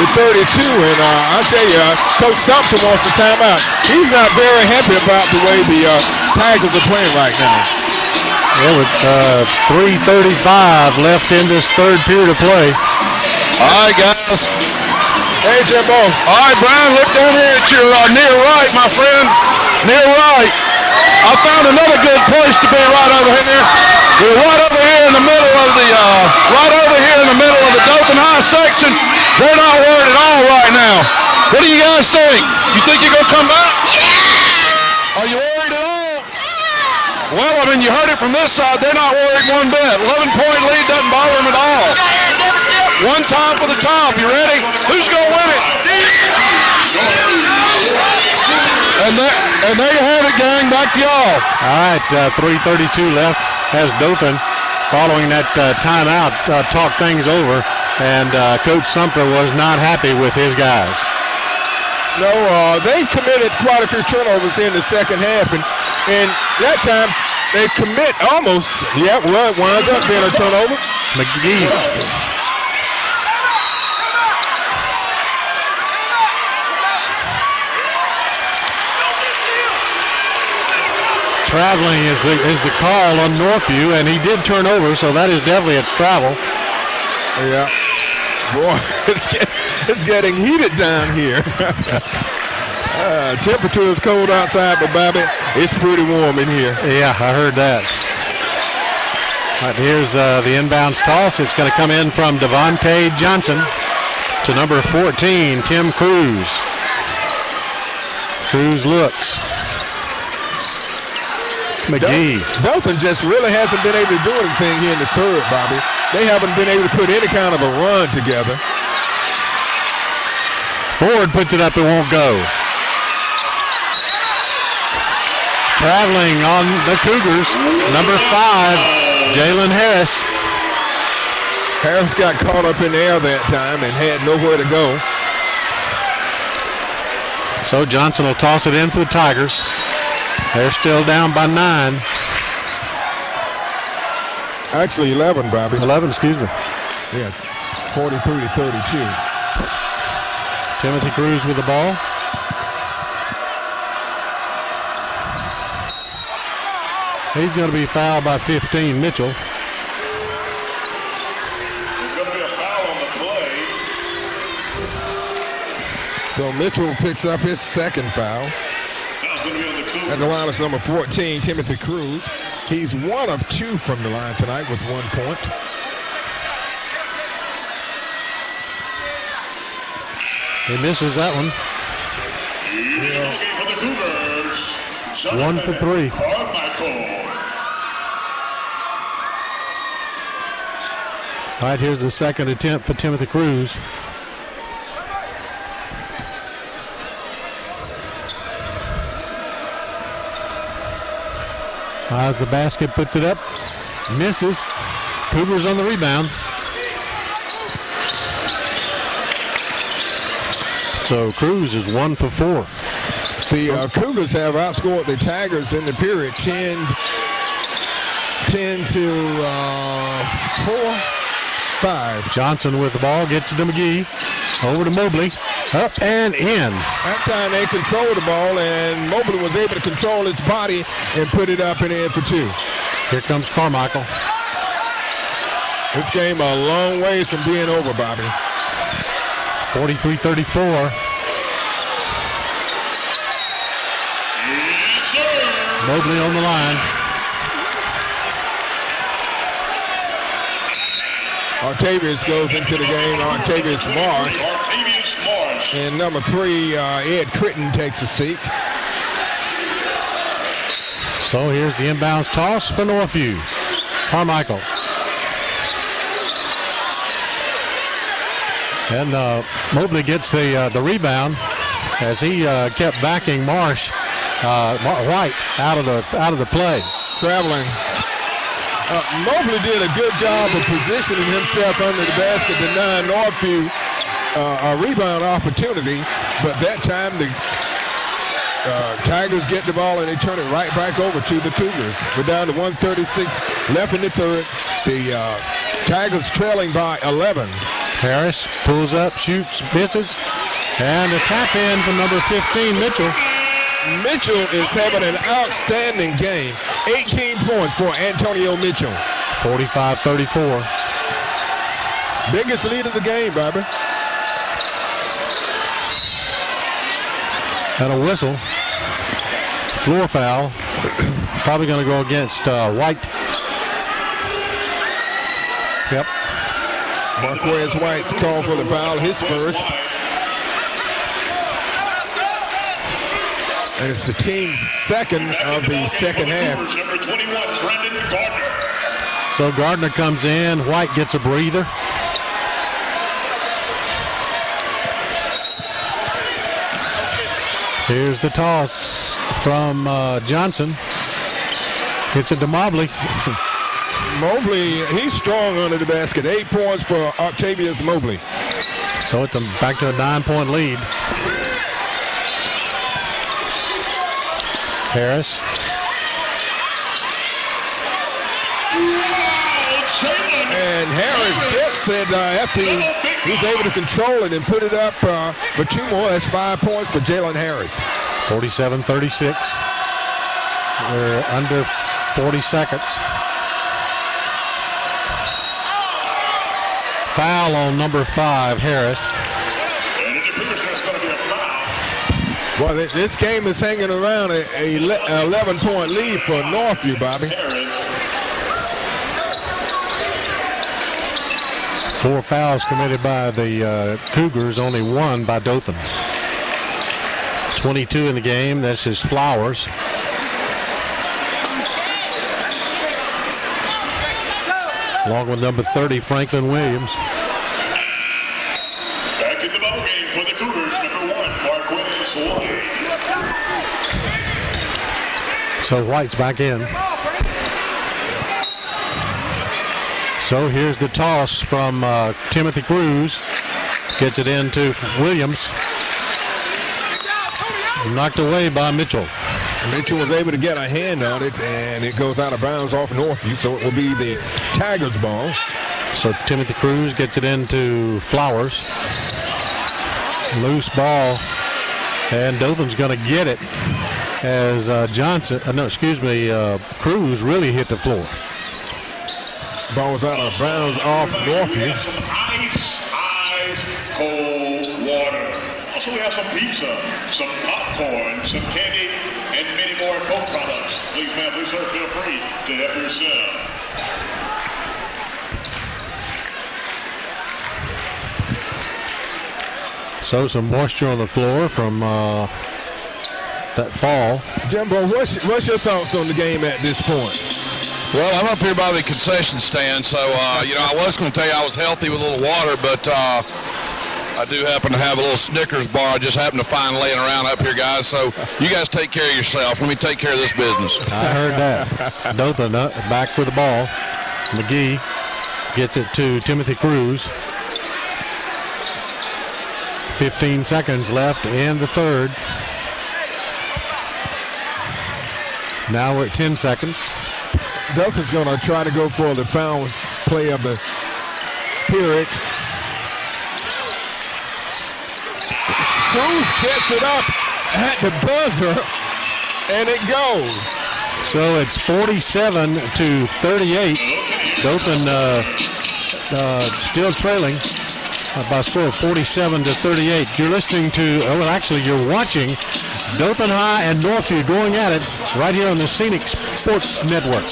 43-32. And I tell you, Coach Thompson wants to time out. He's not very happy about the way the Tigers are playing right now. Yeah, with 3:35 left in this third period of play. All right, guys. Hey, Jimbo. All right, Brian, look down here at your near right, my friend. Near right. I found another good place to be right over here. We're right over here in the middle of the Dothan High section. They're not worried at all right now. What do you guys think? You think you're gonna come back? Are you worried at all? Well, I mean, you heard it from this side. They're not worried one bit. 11-point lead doesn't bother them at all. One time for the top. You ready? Who's gonna win it? And there you have it, gang. Back to y'all. All right, 3:32 left as Dothan, following that timeout, talked things over, and Coach Sumter was not happy with his guys. No, they've committed quite a few turnovers in the second half, and that time they commit almost, it winds up being a turnover. McGee. Traveling is the call on Northview, and he did turn over, so that is definitely a travel. Yeah. Boy, it's getting heated down here. Temperature is cold outside, but Bobby, it's pretty warm in here. Yeah, I heard that. All right, here's the inbounds toss. It's going to come in from Devontae Johnson to number 14, Tim Cruz. Cruz looks. McGee. Dothan just really hasn't been able to do anything here in the third, Bobby. They haven't been able to put any kind of a run together. Ford puts it up, it won't go. Traveling on the Cougars, number 5, Jalen Harris. Harris got caught up in the air that time and had nowhere to go. So Johnson will toss it in for the Tigers. They're still down by 9. Actually 11, Bobby. 11, excuse me. Yeah, 43-32. Timothy Cruz with the ball. He's going to be fouled by 15, Mitchell. There's going to be a foul on the play. So Mitchell picks up his second foul. Foul's going to be on the Cougars. At the line is number 14, Timothy Cruz. He's 1 of 2 from the line tonight with 1 point. He misses that one. For the Cougars. 1 for 3. Carmichael. All right, here's the second attempt for Timothy Cruz. As the basket, puts it up, misses. Cougars on the rebound. So Cruz is 1 for 4. The Cougars have outscored the Tigers in the period 10 to 4-5. Johnson with the ball, gets it to McGee. Over to Mobley. Up and in. That time they controlled the ball, and Mobley was able to control his body and put it up and in for 2. Here comes Carmichael. This game a long ways from being over, Bobby. 43-34. Mobley on the line. Octavius goes into the game. Octavius Marsh. And number 3, Ed Critton takes a seat. So here's the inbounds toss for Northview. Carmichael. And Mobley gets the rebound as he kept backing Marsh. White out of the play. Traveling. Mobley did a good job of positioning himself under the basket to deny Northview a rebound opportunity, but that time the Tigers get the ball and they turn it right back over to the Cougars. We're down to 1:36 left in the third. The Tigers trailing by 11. Harris pulls up, shoots, misses, and a tap in from number 15, Mitchell. Mitchell is having an outstanding game. 18 points for Antonio Mitchell. 45-34. Biggest lead of the game, Bobby. And a whistle. Floor foul. Probably going to go against White. Yep. Marquez White's called for the foul, his first. And it's the team's second of the second half. Number 21, Brandon Gardner. So Gardner comes in. White gets a breather. Here's the toss from Johnson. Gets it to Mobley. Mobley, he's strong under the basket. 8 points for Octavius Mobley. So it's back to a 9-point lead. Harris. And Harris gets it after he's able to control it and put it up for 2 more. That's 5 points for Jalen Harris. 47-36. We're under 40 seconds. Foul on number 5, Harris. And it appears there's going to be a foul. Well, this game is hanging around a 11-point lead for Northview, Bobby. Harris. 4 fouls committed by the Cougars, only 1 by Dothan. 22 in the game. This is Flowers. Along with number 30, Franklin Williams. Back in the ball game for the Cougars, number 1, Marquez White. So White's back in. So here's the toss from Timothy Cruz. Gets it into Williams. Knocked away by Mitchell. Mitchell was able to get a hand on it, and it goes out of bounds off Northview, so it will be the Tigers' ball. So Timothy Cruz gets it into Flowers. Loose ball, and Dothan's going to get it as Cruz really hit the floor. Ball's out of bounds off Northview. Some ice cold water. Also, we have some pizza, some popcorn, some candy, and many more Coke products. Please, ma'am, please, sir, feel free to help yourself. So some moisture on the floor from that fall. Jimbo, what's your thoughts on the game at this point? Well, I'm up here by the concession stand, so, I was going to tell you I was healthy with a little water, but I do happen to have a little Snickers bar I just happened to find laying around up here, guys. So you guys take care of yourself. Let me take care of this business. I heard that. Dothan back with the ball. McGee gets it to Timothy Cruz. 15 seconds left in the third. Now we're at 10 seconds. Dothan's going to try to go for the foul play of the period. Cruz gets it up at the buzzer, and it goes. So it's 47-38. Dothan still trailing by a score of 47-38. You're listening to, well, actually, you're watching Dothan High and Northview going at it right here on the Scenic Sports Network.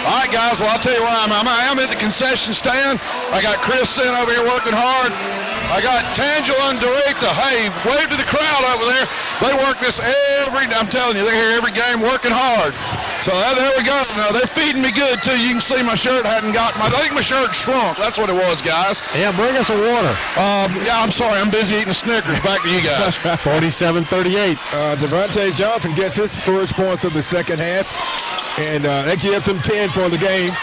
All right, guys, well, I'll tell you where I am at the concession stand. I got Chris sitting over here working hard. I got Tangela and Doretha. Hey, wave to the crowd over there. They work this I'm telling you, they're here every game working hard. So there we go. Now, they're feeding me good, too. You can see my shirt hadn't got I think my shirt shrunk. That's what it was, guys. Yeah, bring us a water. Yeah, I'm sorry. I'm busy eating Snickers. Back to you guys. 47-38. Devontae Johnson gets his first points of the second half. And that gives him 10 for the game.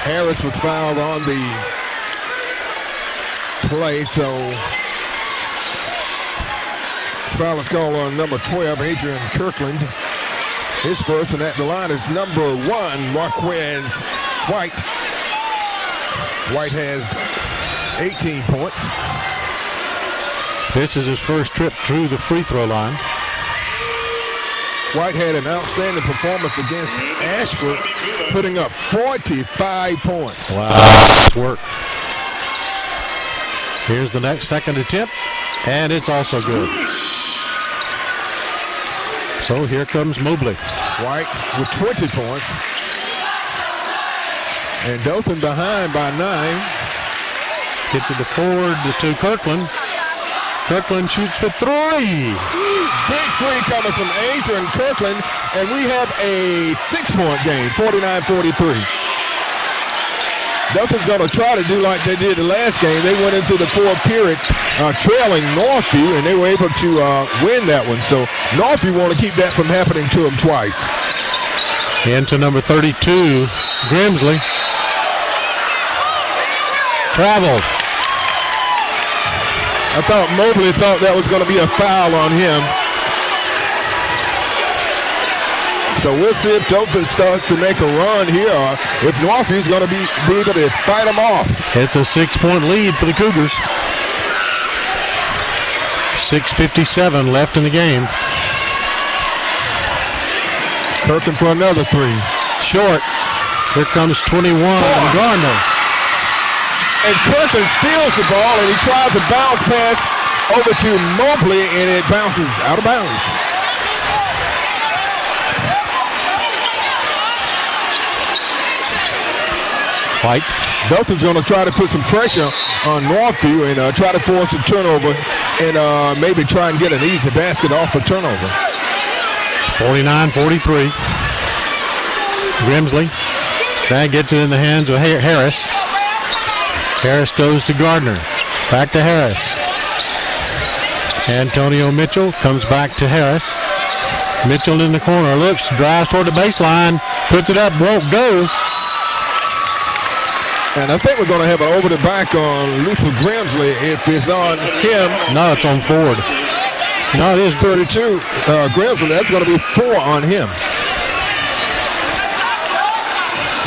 Harris was fouled on the play, so foul is called on number 12, Adrian Kirkland. His first, and at the line is number 1, Marquez White. White has 18 points. This is his first trip through the free throw line. White had an outstanding performance against Ashford, putting up 45 points. Wow, nice work. Here's the next second attempt, and it's also good. So here comes Mobley. White with 20 points. And Dothan behind by 9. Gets it forward to Kirkland. Kirkland shoots for 3. Big three coming from Adrian Kirkland, and we have a 6-point game, 49-43. Dothan's going to try to do like they did the last game. They went into the fourth period trailing Northview, and they were able to win that one. So Northview want to keep that from happening to them twice. Into number 32, Grimsley. Traveled. I thought Mobley thought that was going to be a foul on him. So we'll see if Dothan starts to make a run here, or if Northview's going to be able to fight them off. It's a 6-point lead for the Cougars. 6:57 left in the game. Kirkland for another 3. Short. Here comes 21, Gardner. And Kirkland steals the ball, and he tries a bounce pass over to Mobley, and it bounces out of bounds. White. Dothan's going to try to put some pressure on Northview and try to force a turnover and maybe try and get an easy basket off the turnover. 49-43. Grimsley. That gets it in the hands of Harris. Harris goes to Gardner. Back to Harris. Antonio Mitchell comes back to Harris. Mitchell in the corner. Looks, drives toward the baseline. Puts it up, won't go. And I think we're going to have an over the back on Luther Grimsley if it's on him. No, it's on Ford. No, it is 32. Grimsley, that's going to be 4 on him.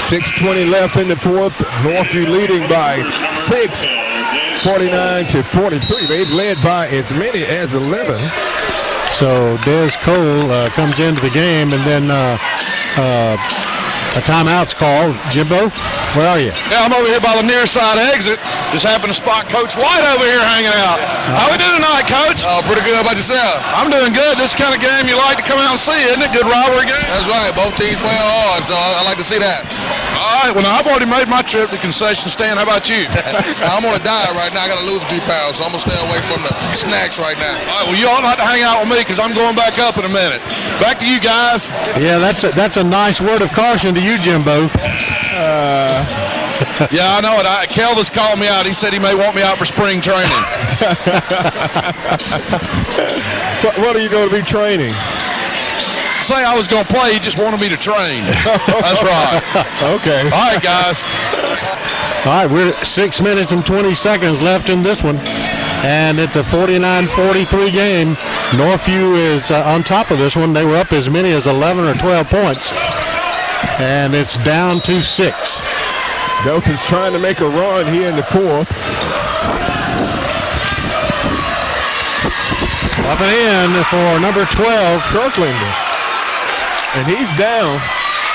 6:20 left in the fourth. Northview leading by 6, 49-43. They've led by as many as 11. So Des Cole comes into the game, and then a timeout's called. Jimbo, where are you? Yeah, I'm over here by the near side exit. Just happened to spot Coach White over here hanging out. How we doing tonight, Coach? Oh, pretty good. How about yourself? I'm doing good. This kind of game you like to come out and see, isn't it? Good rivalry game. That's right. Both teams playing hard, so I like to see that. All right. Well, now, I've already made my trip to the concession stand. How about you? I'm on a diet right now. I got to lose a few pounds, so I'm going to stay away from the snacks right now. All right. Well, you ought not to hang out with me because I'm going back up in a minute. Back to you guys. Yeah, that's a nice word of caution to you, Jimbo. Yeah, I know it. Kelvis called me out. He said he may want me out for spring training. What are you going to be training? say I was going to play. He just wanted me to train. That's right. Okay. All right, guys. All right, we're 6 minutes and 20 seconds left in this one. And it's a 49-43 game. Northview is on top of this one. They were up as many as 11 or 12 points. And it's down to 6. Dothan's trying to make a run here in the fourth. Up and in for number 12, Kirkland. And he's down.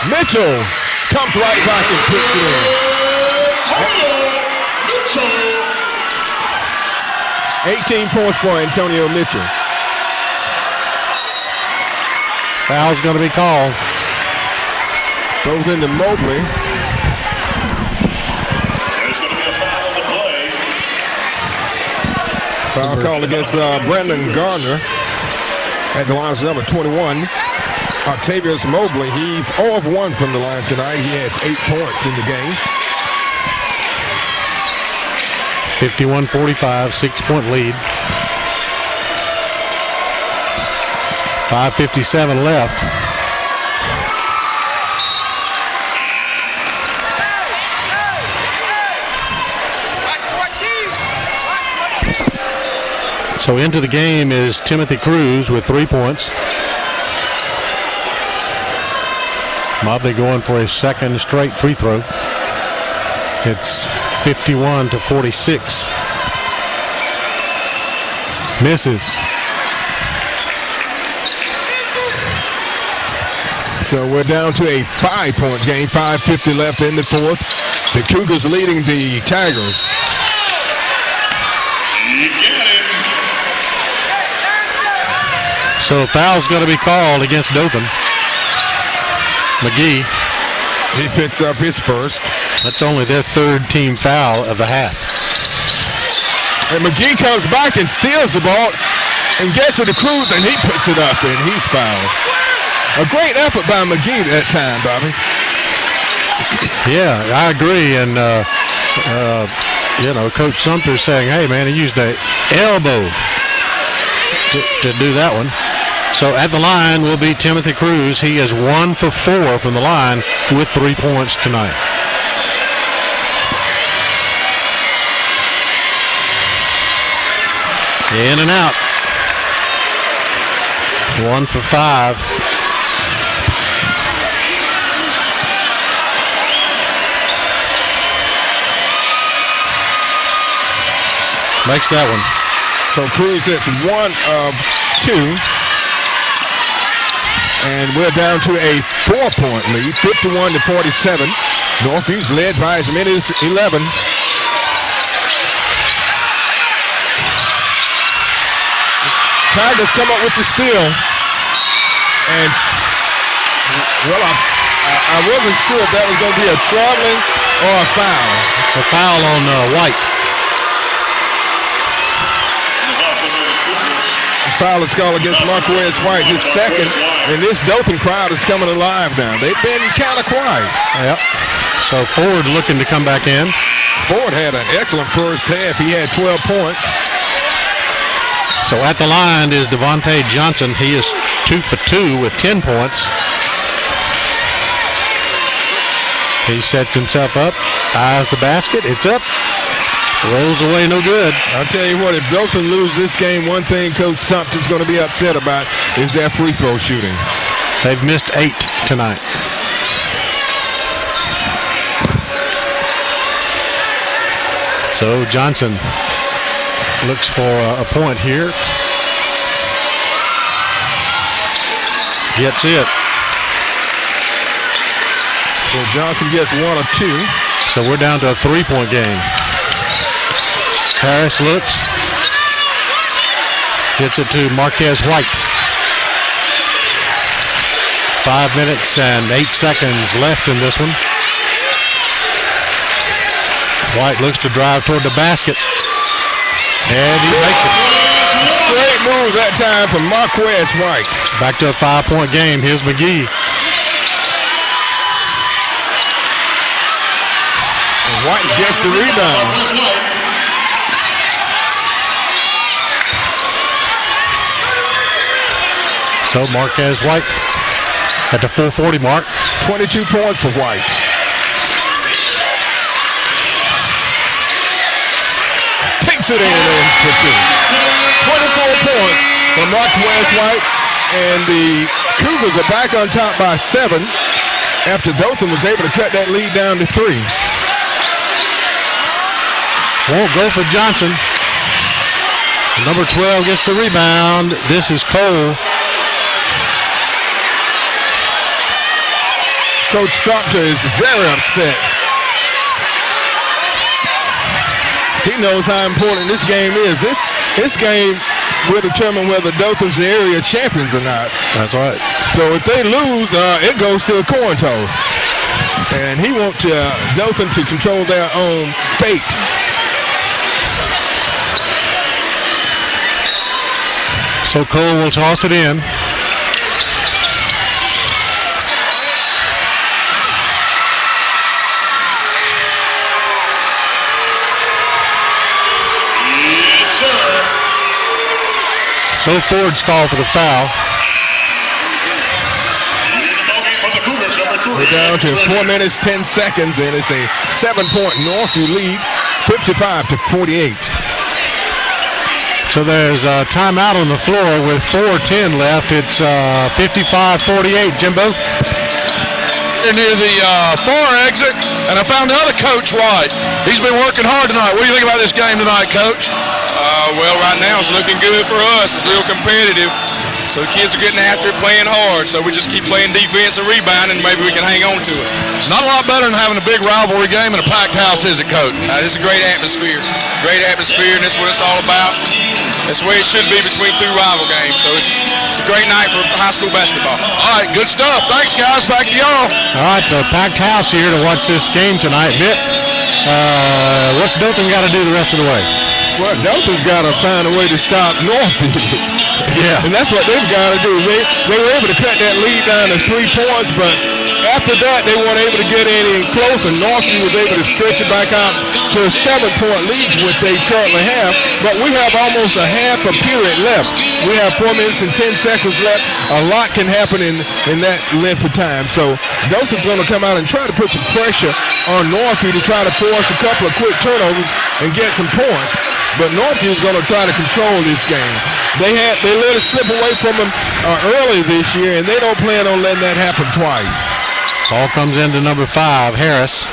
Mitchell comes right back and puts it in. 18 points for Antonio Mitchell. foul's going to be called. Goes into Mobley. There's going to be a foul on the play. Foul call against Brandon Gardner at the line of number 21. Octavius Mobley, he's 0 of 1 from the line tonight. He has 8 points in the game. 51-45, 6-point lead. 5:57 left. So into the game is Timothy Cruz with 3 points. Mobley going for his second straight free throw. It's 51-46. Misses. So we're down to a 5-point game. 5:50 left in the fourth. The Cougars leading the Tigers. You get him. So foul's going to be called against Dothan. McGee. He picks up his first. That's only their third team foul of the half. And McGee comes back and steals the ball and gets it to Cruz, and he puts it up, and he's fouled. A great effort by McGee that time, Bobby. Yeah, I agree. And, Coach Sumter's saying, hey, man, he used the elbow to do that one. So at the line will be Timothy Cruz. He is 1 for 4 from the line with 3 points tonight. In and out. 1 for 5. Makes that one. So Cruz hits 1 of 2. And we're down to a 4-point lead, 51-47. Northview's led by as many as 11. Tigers come up with the steal. And, well, I wasn't sure if that was going to be a traveling or a foul. It's a foul on White. The foul is called against Marquez White, his second. And this Dothan crowd is coming alive now. They've been kind of quiet. Yep. So Ford looking to come back in. Ford had an excellent first half. He had 12 points. So at the line is Devontae Johnson. He is 2 for 2 with 10 points. He sets himself up, eyes the basket. It's up. Rolls away, no good. I'll tell you what, if Dothan loses this game, one thing Coach Sumter's going to be upset about is that free throw shooting. They've missed 8 tonight. So Johnson looks for a point here. Gets it. So Johnson gets 1 of 2. So we're down to a 3-point game. Harris looks. Gets it to Marquez White. 5 minutes and 8 seconds left in this one. White looks to drive toward the basket. And he makes it. Great move that time from Marquez White. Back to a 5-point game. Here's McGee. And White gets the rebound. So Marquez White at the 4:40 mark. 22 points for White. Takes it in for 2. 24 points for Marquez White, and the Cougars are back on top by 7 after Dothan was able to cut that lead down to 3. Won't go for Johnson. Number 12 gets the rebound. This is Cole. Coach Sumter is very upset. He knows how important this game is. This game will determine whether Dothan's the area champions or not. That's right. So if they lose, it goes to a coin toss. And he wants Dothan to control their own fate. So Cole will toss it in. So Ford's called for the foul. We're down to 4 minutes, 10 seconds, and it's a 7-point Northview lead, 55-48. So there's a timeout on the floor with 4:10 left. It's 55-48. Jimbo? Near the far exit, and I found the other Coach White. He's been working hard tonight. What do you think about this game tonight, Coach? Well, right now it's looking good for us. It's real competitive. So the kids are getting after it, playing hard. So we just keep playing defense and rebounding, and maybe we can hang on to it. Not a lot better than having a big rivalry game and a packed house, is it, Coach? It's a great atmosphere. Great atmosphere, and that's what it's all about. That's the way it should be between two rival games. So it's a great night for high school basketball. All right, good stuff. Thanks, guys. Back to y'all. All right, the packed house here to watch this game tonight. Vic, what's Dothan got to do the rest of the way? Well, Dothan's got to find a way to stop Northview. Yeah. And that's what they've got to do. They were able to cut that lead down to 3 points, but after that, they weren't able to get any closer. Northview was able to stretch it back out to a 7-point lead, which they currently have. But we have almost a half a period left. We have 4 minutes and 10 seconds left. A lot can happen in that length of time. So Dothan's going to come out and try to put some pressure on Northview to try to force a couple of quick turnovers and get some points. But Northview's going to try to control this game. They let it slip away from them early this year, and they don't plan on letting that happen twice. Ball comes into number 5, Harris.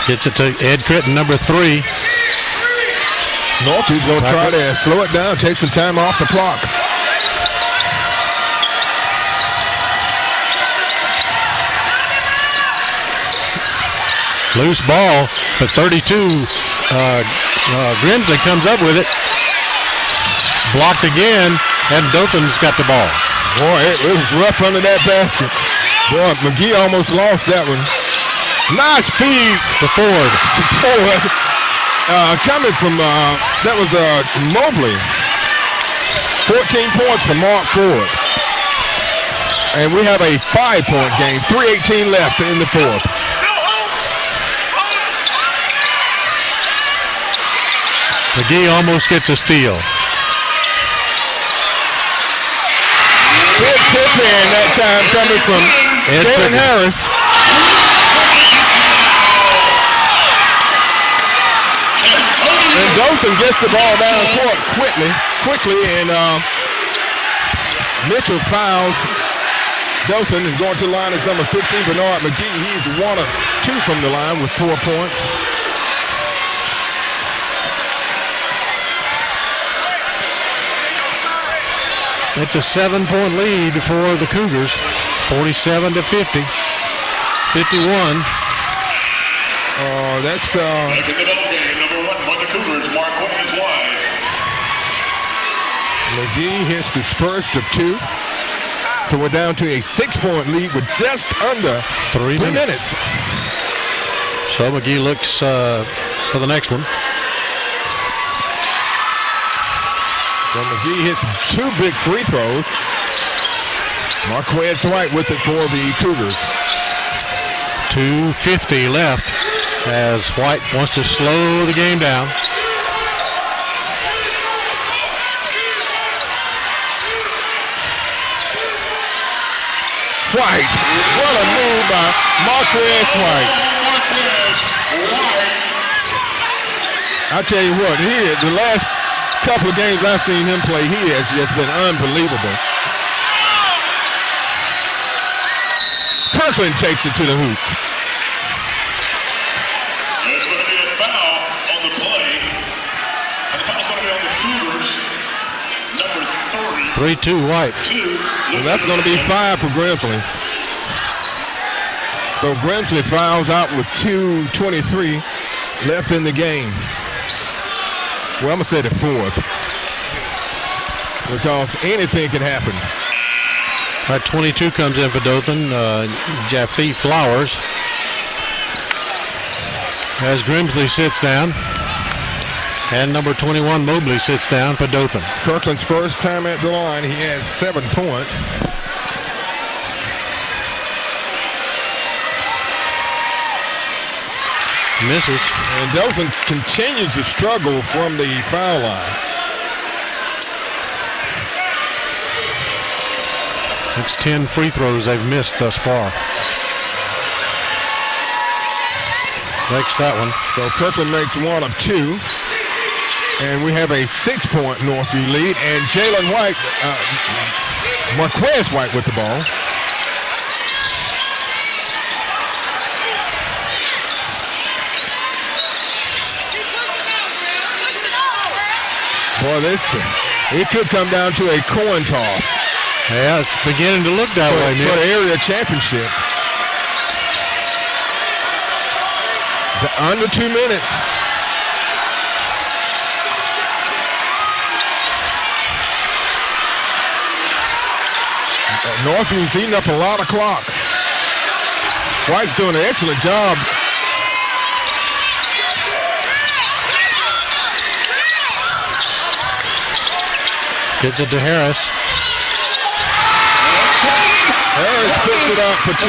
Gets it to Ed Critton, number 3. Northview's going to try to slow it down, take some time off the clock. Loose ball, but 32. Grimsley comes up with it. It's blocked again, and Dothan's got the ball. Boy, it was rough under that basket. Boy, McGee almost lost that one. Nice feed to Ford. Coming from, that was Mobley. 14 points for Mark Ford. And we have a 5-point game. 3:18 left in the fourth. McGee almost gets a steal. Big tip in that time coming from Jalen Harris. And Dothan gets the ball down court quickly, and Mitchell fouls Dothan, and going to the line is number 15, Bernard McGee. He's 1 of 2 from the line with 4 points. It's a 7-point lead for the Cougars, 47-50, 51. Back in the ball game, number 1 for the Cougars, Marquez White. McGee hits his first of 2. So we're down to a 6-point lead with just under 3 minutes. So McGee looks for the next one. So McGee hits 2 big free throws. Marquez White with it for the Cougars. 2:50 left as White wants to slow the game down. White. What a move by Marquez White. I tell you what, the last couple of games I've seen him play, he has just been unbelievable. Kirkland takes it to the hoop. There's going to be a foul on the play. And the foul's going to be on the Cougars. Number 3. 3-2 White. And that's going to be 5 for Grimsley. So Grimsley fouls out with 2:23 left in the game. Well, I'm going to say the 4th. Because anything can happen. That 22 comes in for Dothan. Jaffe Flowers. As Grimsley sits down. And number 21 Mobley sits down for Dothan. Kirkland's first time at the line. He has 7 points. Misses. And Dothan continues to struggle from the foul line. It's 10 free throws they've missed thus far. Makes that one. So Kirkland makes 1 of 2. And we have a 6-point Northview lead. And Jalen White, Marquez White with the ball. Boy, it could come down to a coin toss. Yeah, it's beginning to look that way, for the area championship. Under 2 minutes. Northview's eating up a lot of clock. White's doing an excellent job. Gets it to Harris. Harris puts it up for 2.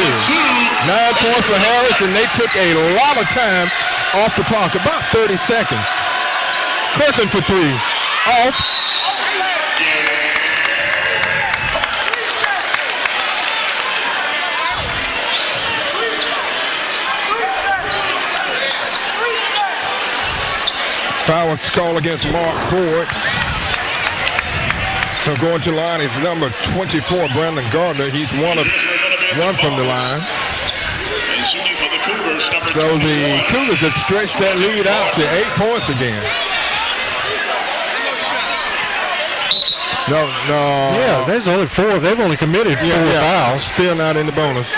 9 points for Harris, and they took a lot of time off the clock, about 30 seconds. Kirkland for 3. Off. Foul call against Mark Ford. So going to the line is number 24, Brandon Gardner. He's 1 from the line. So the Cougars have stretched that lead out to 8 points again. No. Yeah, there's only 4. They've only committed 4 fouls. Still not in the bonus.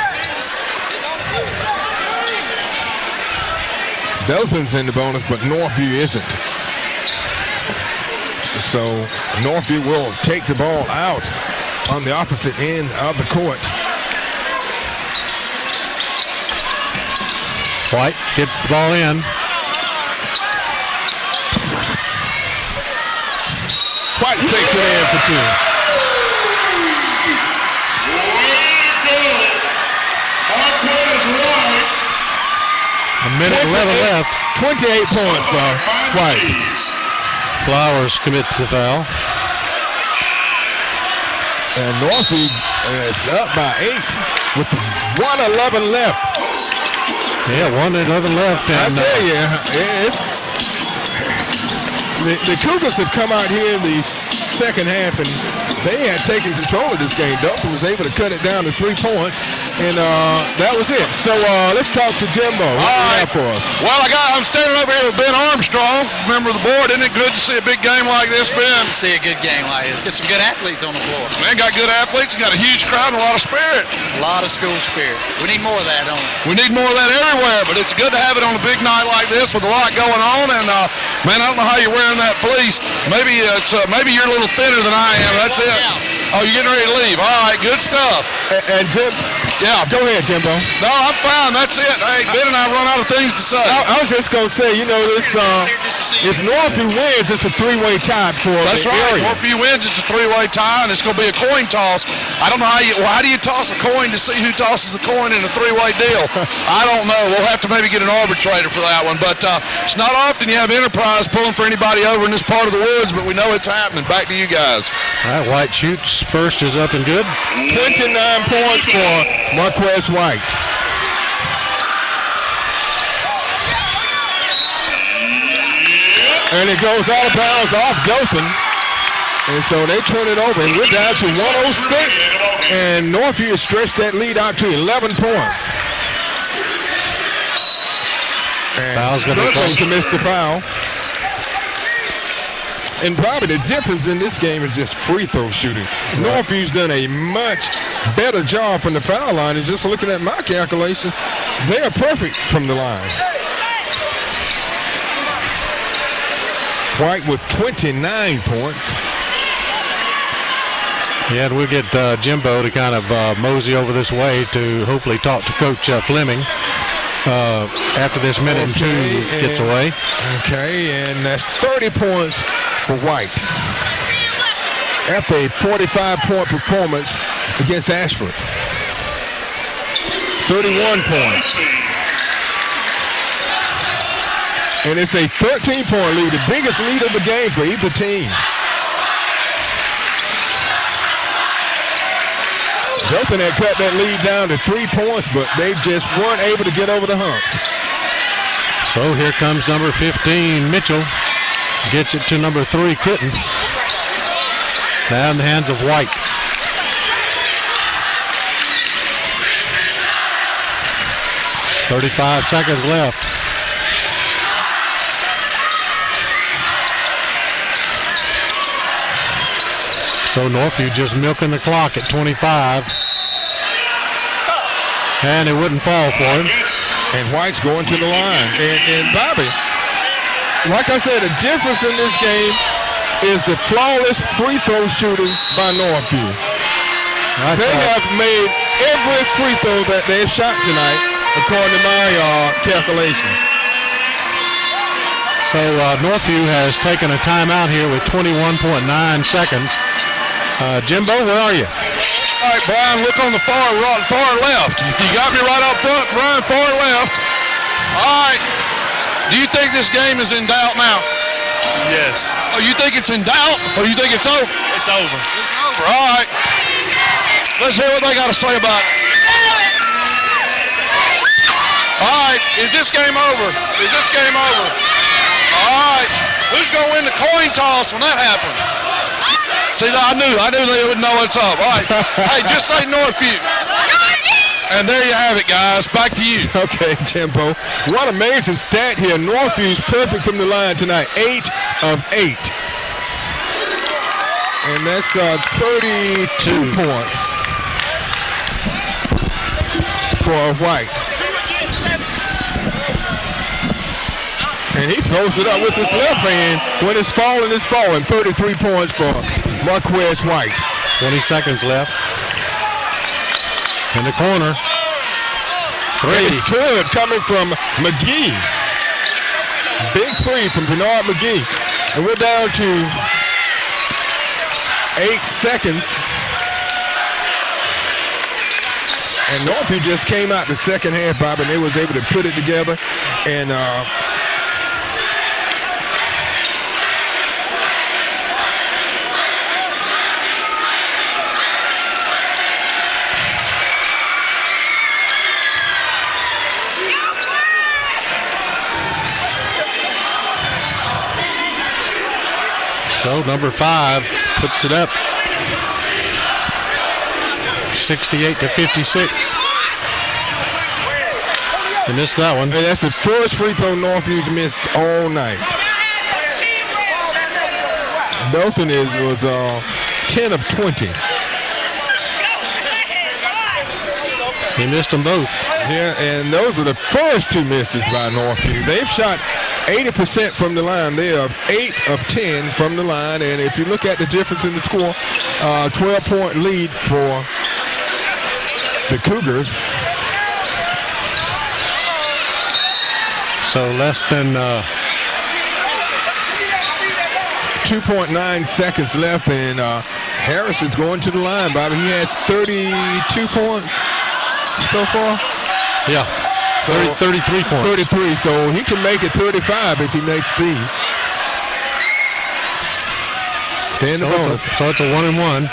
Dothan's in the bonus, but Northview isn't. So Northview will take the ball out on the opposite end of the court. White gets the ball in. White takes it in for 2. A minute 11 left. 28 points for White. Flowers commits the foul. And Northview is up by 8 with 1:11 left. Yeah, 1:11 left. I And, tell you, the Cougars have come out here in the second half, and they had taken control of this game. Dothan was able to cut it down to 3 points, and that was it. So let's talk to Jimbo. What do you have for us? Well, I'm standing over here with Ben Armstrong, member of the board. Isn't it good to see a big game like this, Ben? See a good game like this. Get some good athletes on the floor. Man, got good athletes, got a huge crowd and a lot of spirit. A lot of school spirit. We need more of that, don't we? We need more of that everywhere, but it's good to have it on a big night like this with a lot going on. And man, I don't know how you're wearing that fleece. Maybe you're a little thinner than I am. That's it. Oh, you're getting ready to leave. All right, good stuff. And Jim, Yeah. Go ahead, Jimbo. No, I'm fine. That's it. Hey, Ben and I run out of things to say. I was just going to say, this, if Northview wins, it's a three-way tie for That's the right. area. Northview wins, it's a three-way tie, and it's going to be a coin toss. I don't know how do you toss a coin to see who tosses the coin in a three-way deal? I don't know. We'll have to maybe get an arbitrator for that one. But it's not often you have Enterprise pulling for anybody over in this part of the woods, but we know it's happening. Back to you guys. All right, White shoots. First is up and good. 29 points for Marquez White. And it goes out of bounds off Dothan. And so they turn it over. And we're down to 106. And Northview has stretched that lead out to 11 points. And Foul's going to miss the foul. And probably the difference in this game is just free throw shooting. Northview's done a much better job from the foul line. And just looking at my calculation, they are perfect from the line. White with 29 points. Yeah, and we'll get Jimbo to kind of mosey over this way to hopefully talk to Coach Fleming after this minute and two gets away. Okay, and that's 30 points for White after a 45-point performance against Ashford. 31 points. And it's a 13-point lead, the biggest lead of the game for either team. Dothan had cut that lead down to 3 points, but they just weren't able to get over the hump. So here comes number 15, Mitchell. Gets it to number 3, Critton. Now in the hands of White. .35 seconds left. So Northview just milking the clock at 25. And it wouldn't fall for him. And White's going to the line. And Bobby, like I said, the difference in this game is the flawless free throw shooting by Northview. They have made every free throw that they've shot tonight, according to my calculations. So Northview has taken a timeout here with 21.9 seconds. Jimbo, where are you? All right, Brian, look on the far left. You got me right up front, Brian, far left. All right. Do you think this game is in doubt now? Yes. Oh, you think it's in doubt, or you think it's over? It's over. It's over. All right. Let's hear what they got to say about it. All right. Is this game over? Is this game over? All right. Who's going to win the coin toss when that happens? See, I knew they would know what's up. All right. Hey, just say Northview. And there you have it, guys. Back to you. Okay, Jimbo. What amazing stat here. Northview's perfect from the line tonight. 8 of 8. And that's 32 points for White. And he throws it up with his left hand. When it's falling, it's falling. 33 points for Marquez White. 20 seconds left. In the corner. 3. It's good coming from McGee. Big 3 from Bernard McGee. And we're down to 8 seconds. And Northview just came out the second half, Bob, and they was able to put it together. And so number 5 puts it up. 68-56. And missed that one. And that's the first free throw Northview's missed all night. Dothan was 10 of 20. He missed them both. Yeah, and those are the first 2 misses by Northview. They've shot 80% from the line. They are 8 of 10 from the line. And if you look at the difference in the score, 12-point lead for the Cougars. So less than 2.9 seconds left, and Harris is going to the line, Bobby. He has 32 points so far. Yeah, so 33 points. 33, so he can make it 35 if he makes these. Then the bonus. So it's a 1-and-1.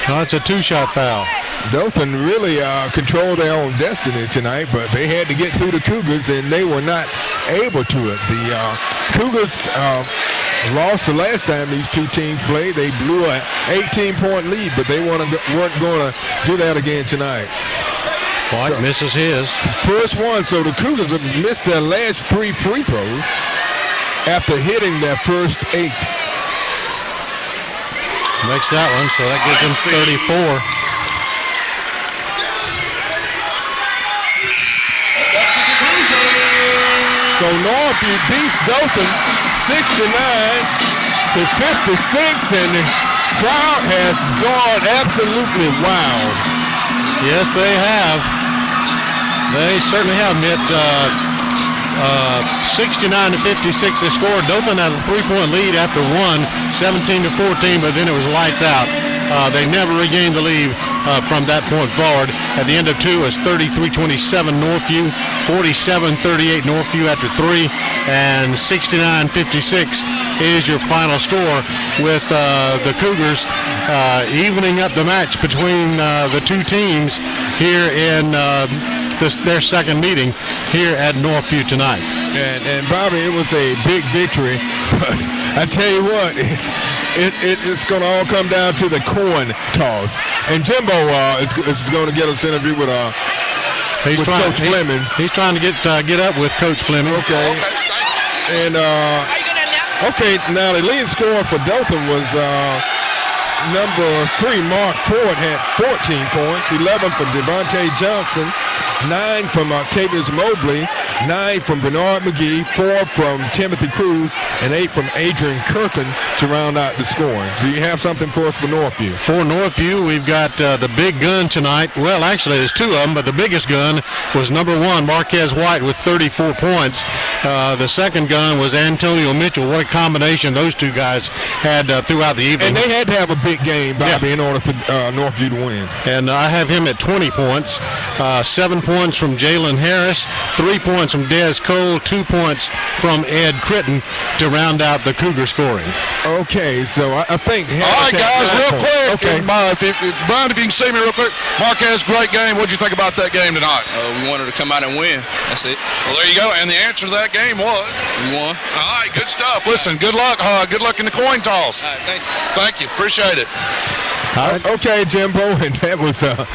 No, it's a two-shot foul. Dothan really controlled their own destiny tonight, but they had to get through the Cougars, and they were not able to it. The Cougars lost the last time these two teams played. They blew an 18-point lead, but they weren't going to do that again tonight. White misses his. First one, so the Cougars have missed their last 3 free throws after hitting their first 8. Makes that one, so that gives them 34. So Northview beats Dothan 69-56, and the crowd has gone absolutely wild. Yes, they have. They certainly have. 69-56 they scored. Dothan had a 3-point lead after 17-14, but then it was lights out. They never regained the lead from that point forward. At the end of 2, it was 33-27 Northview, 47-38 Northview after 3, and 69-56 is your final score, with the Cougars evening up the match between the two teams here in their second meeting here at Northview tonight. And Bobby, it was a big victory, but I tell you what, it's going to all come down to the coin toss. And Jimbo is going to get us interview with Coach Fleming. He's trying to get up with Coach Fleming. Okay. And now the leading scorer for Dothan was number 3, Mark Ford, had 14 points, 11 from Devontae Johnson, 9 from Octavius Mobley, 9 from Bernard McGee, 4 from Timothy Cruz, and 8 from Adrian Kirkland to round out the scoring. Do you have something for us for Northview? For Northview, we've got the big gun tonight. Well, actually, there's 2 of them, but the biggest gun was number 1, Marquez White, with 34 points. The second gun was Antonio Mitchell. What a combination those 2 guys had throughout the evening. And they had to have a big game, Bobby, in order for Northview to win. And I have him at 20 points, 7 points from Jalen Harris, 3 points from Des Cole, 2 points from Ed Critton to round out the Cougar scoring. Okay, so I think... All right, guys, real quick. Okay. Brian, if you can see me real quick. Marquez, great game. What did you think about that game tonight? We wanted to come out and win. That's it. Well, there you go. And the answer to that game was? We won. All right, good stuff. Listen, good luck. Good luck in the coin toss. All right, thank you. Thank you. Appreciate it. Okay, Jimbo, and that was a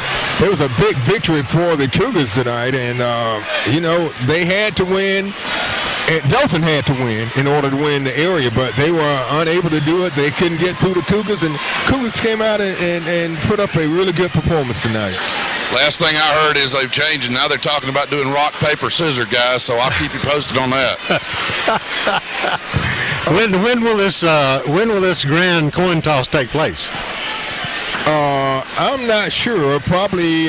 big victory for the Cougars tonight, and they had to win. Dothan had to win in order to win the area, but they were unable to do it. They couldn't get through the Cougars, and Cougars came out and put up a really good performance tonight. Last thing I heard is they've changed, and now they're talking about doing rock, paper, scissors, guys, so I'll keep you posted on that. When will this grand coin toss take place? I'm not sure. Probably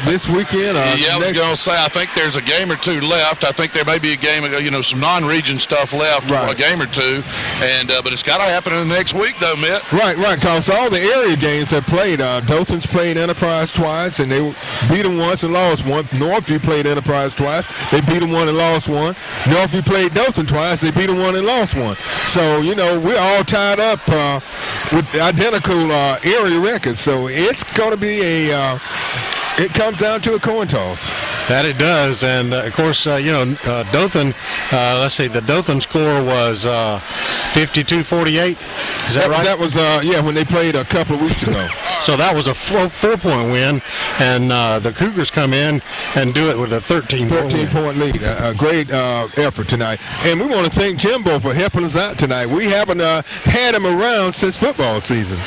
this weekend. I was going to say, I think there's a game or 2 left. I think there may be a game, some non-region stuff left, right. A game or 2. And but it's got to happen in the next week, though, Mitt. Right, because all the area games have played. Dothan's played Enterprise twice, and they beat them once and lost one. Northview played Enterprise twice. They beat them 1 and lost 1. Northview played Dothan twice. They beat them 1 and lost 1. So, we're all tied up with identical area records. So it's going to be it comes down to a coin toss. That it does, and of course, Dothan. Let's see, the Dothan score was 52-48. Is that right? That was when they played a couple of weeks ago. So that was a 4-point win, and the Cougars come in and do it with a 13-point lead. A great effort tonight, and we want to thank Jimbo for helping us out tonight. We haven't had him around since football season.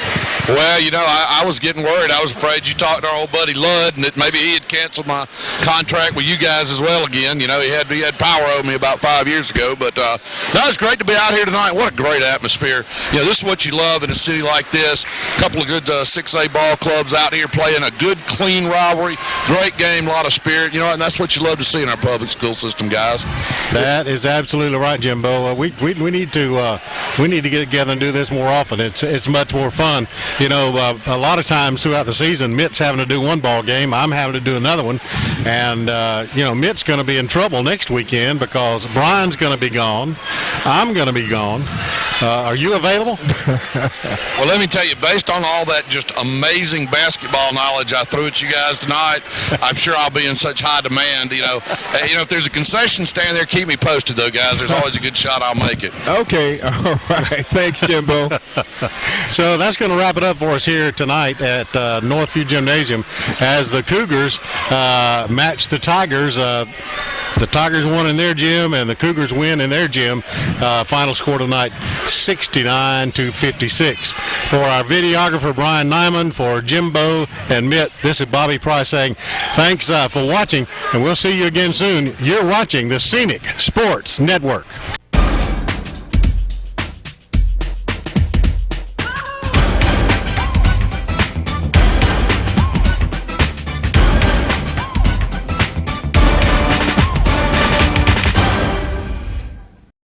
Well, you know, I was getting worried. I was afraid you talked to our old buddy Ludd and that maybe he had canceled my contract with you guys as well again. You know, he had power over me about 5 years ago. But no, it's great to be out here tonight. What a great atmosphere. You know, this is what you love in a city like this. A couple of good 6A ball clubs out here playing a good, clean rivalry. Great game, a lot of spirit. You know, and that's what you love to see in our public school system, guys. That is absolutely right, Jimbo. We need to get together and do this more often. It's much more fun. You know, a lot of times throughout the season, Mitt's having to do one ball game. I'm having to do another one. And, you know, Mitt's going to be in trouble next weekend because Brian's going to be gone. I'm going to be gone. Are you available? Well, let me tell you, based on all that just amazing basketball knowledge I threw at you guys tonight, I'm sure I'll be in such high demand. You know, if there's a concession stand there, keep me posted, though, guys. There's always a good shot I'll make it. Okay, all right. Thanks, Jimbo. So that's going to wrap it up for us here tonight at Northview Gymnasium as the Cougars match the Tigers. The Tigers won in their gym and the Cougars win in their gym. Final score tonight, 69-56. For our videographer, Brian Nyman, for Jimbo and Mitt, this is Bobby Price saying thanks for watching, and we'll see you again soon. You're watching the Scenic Sports Network.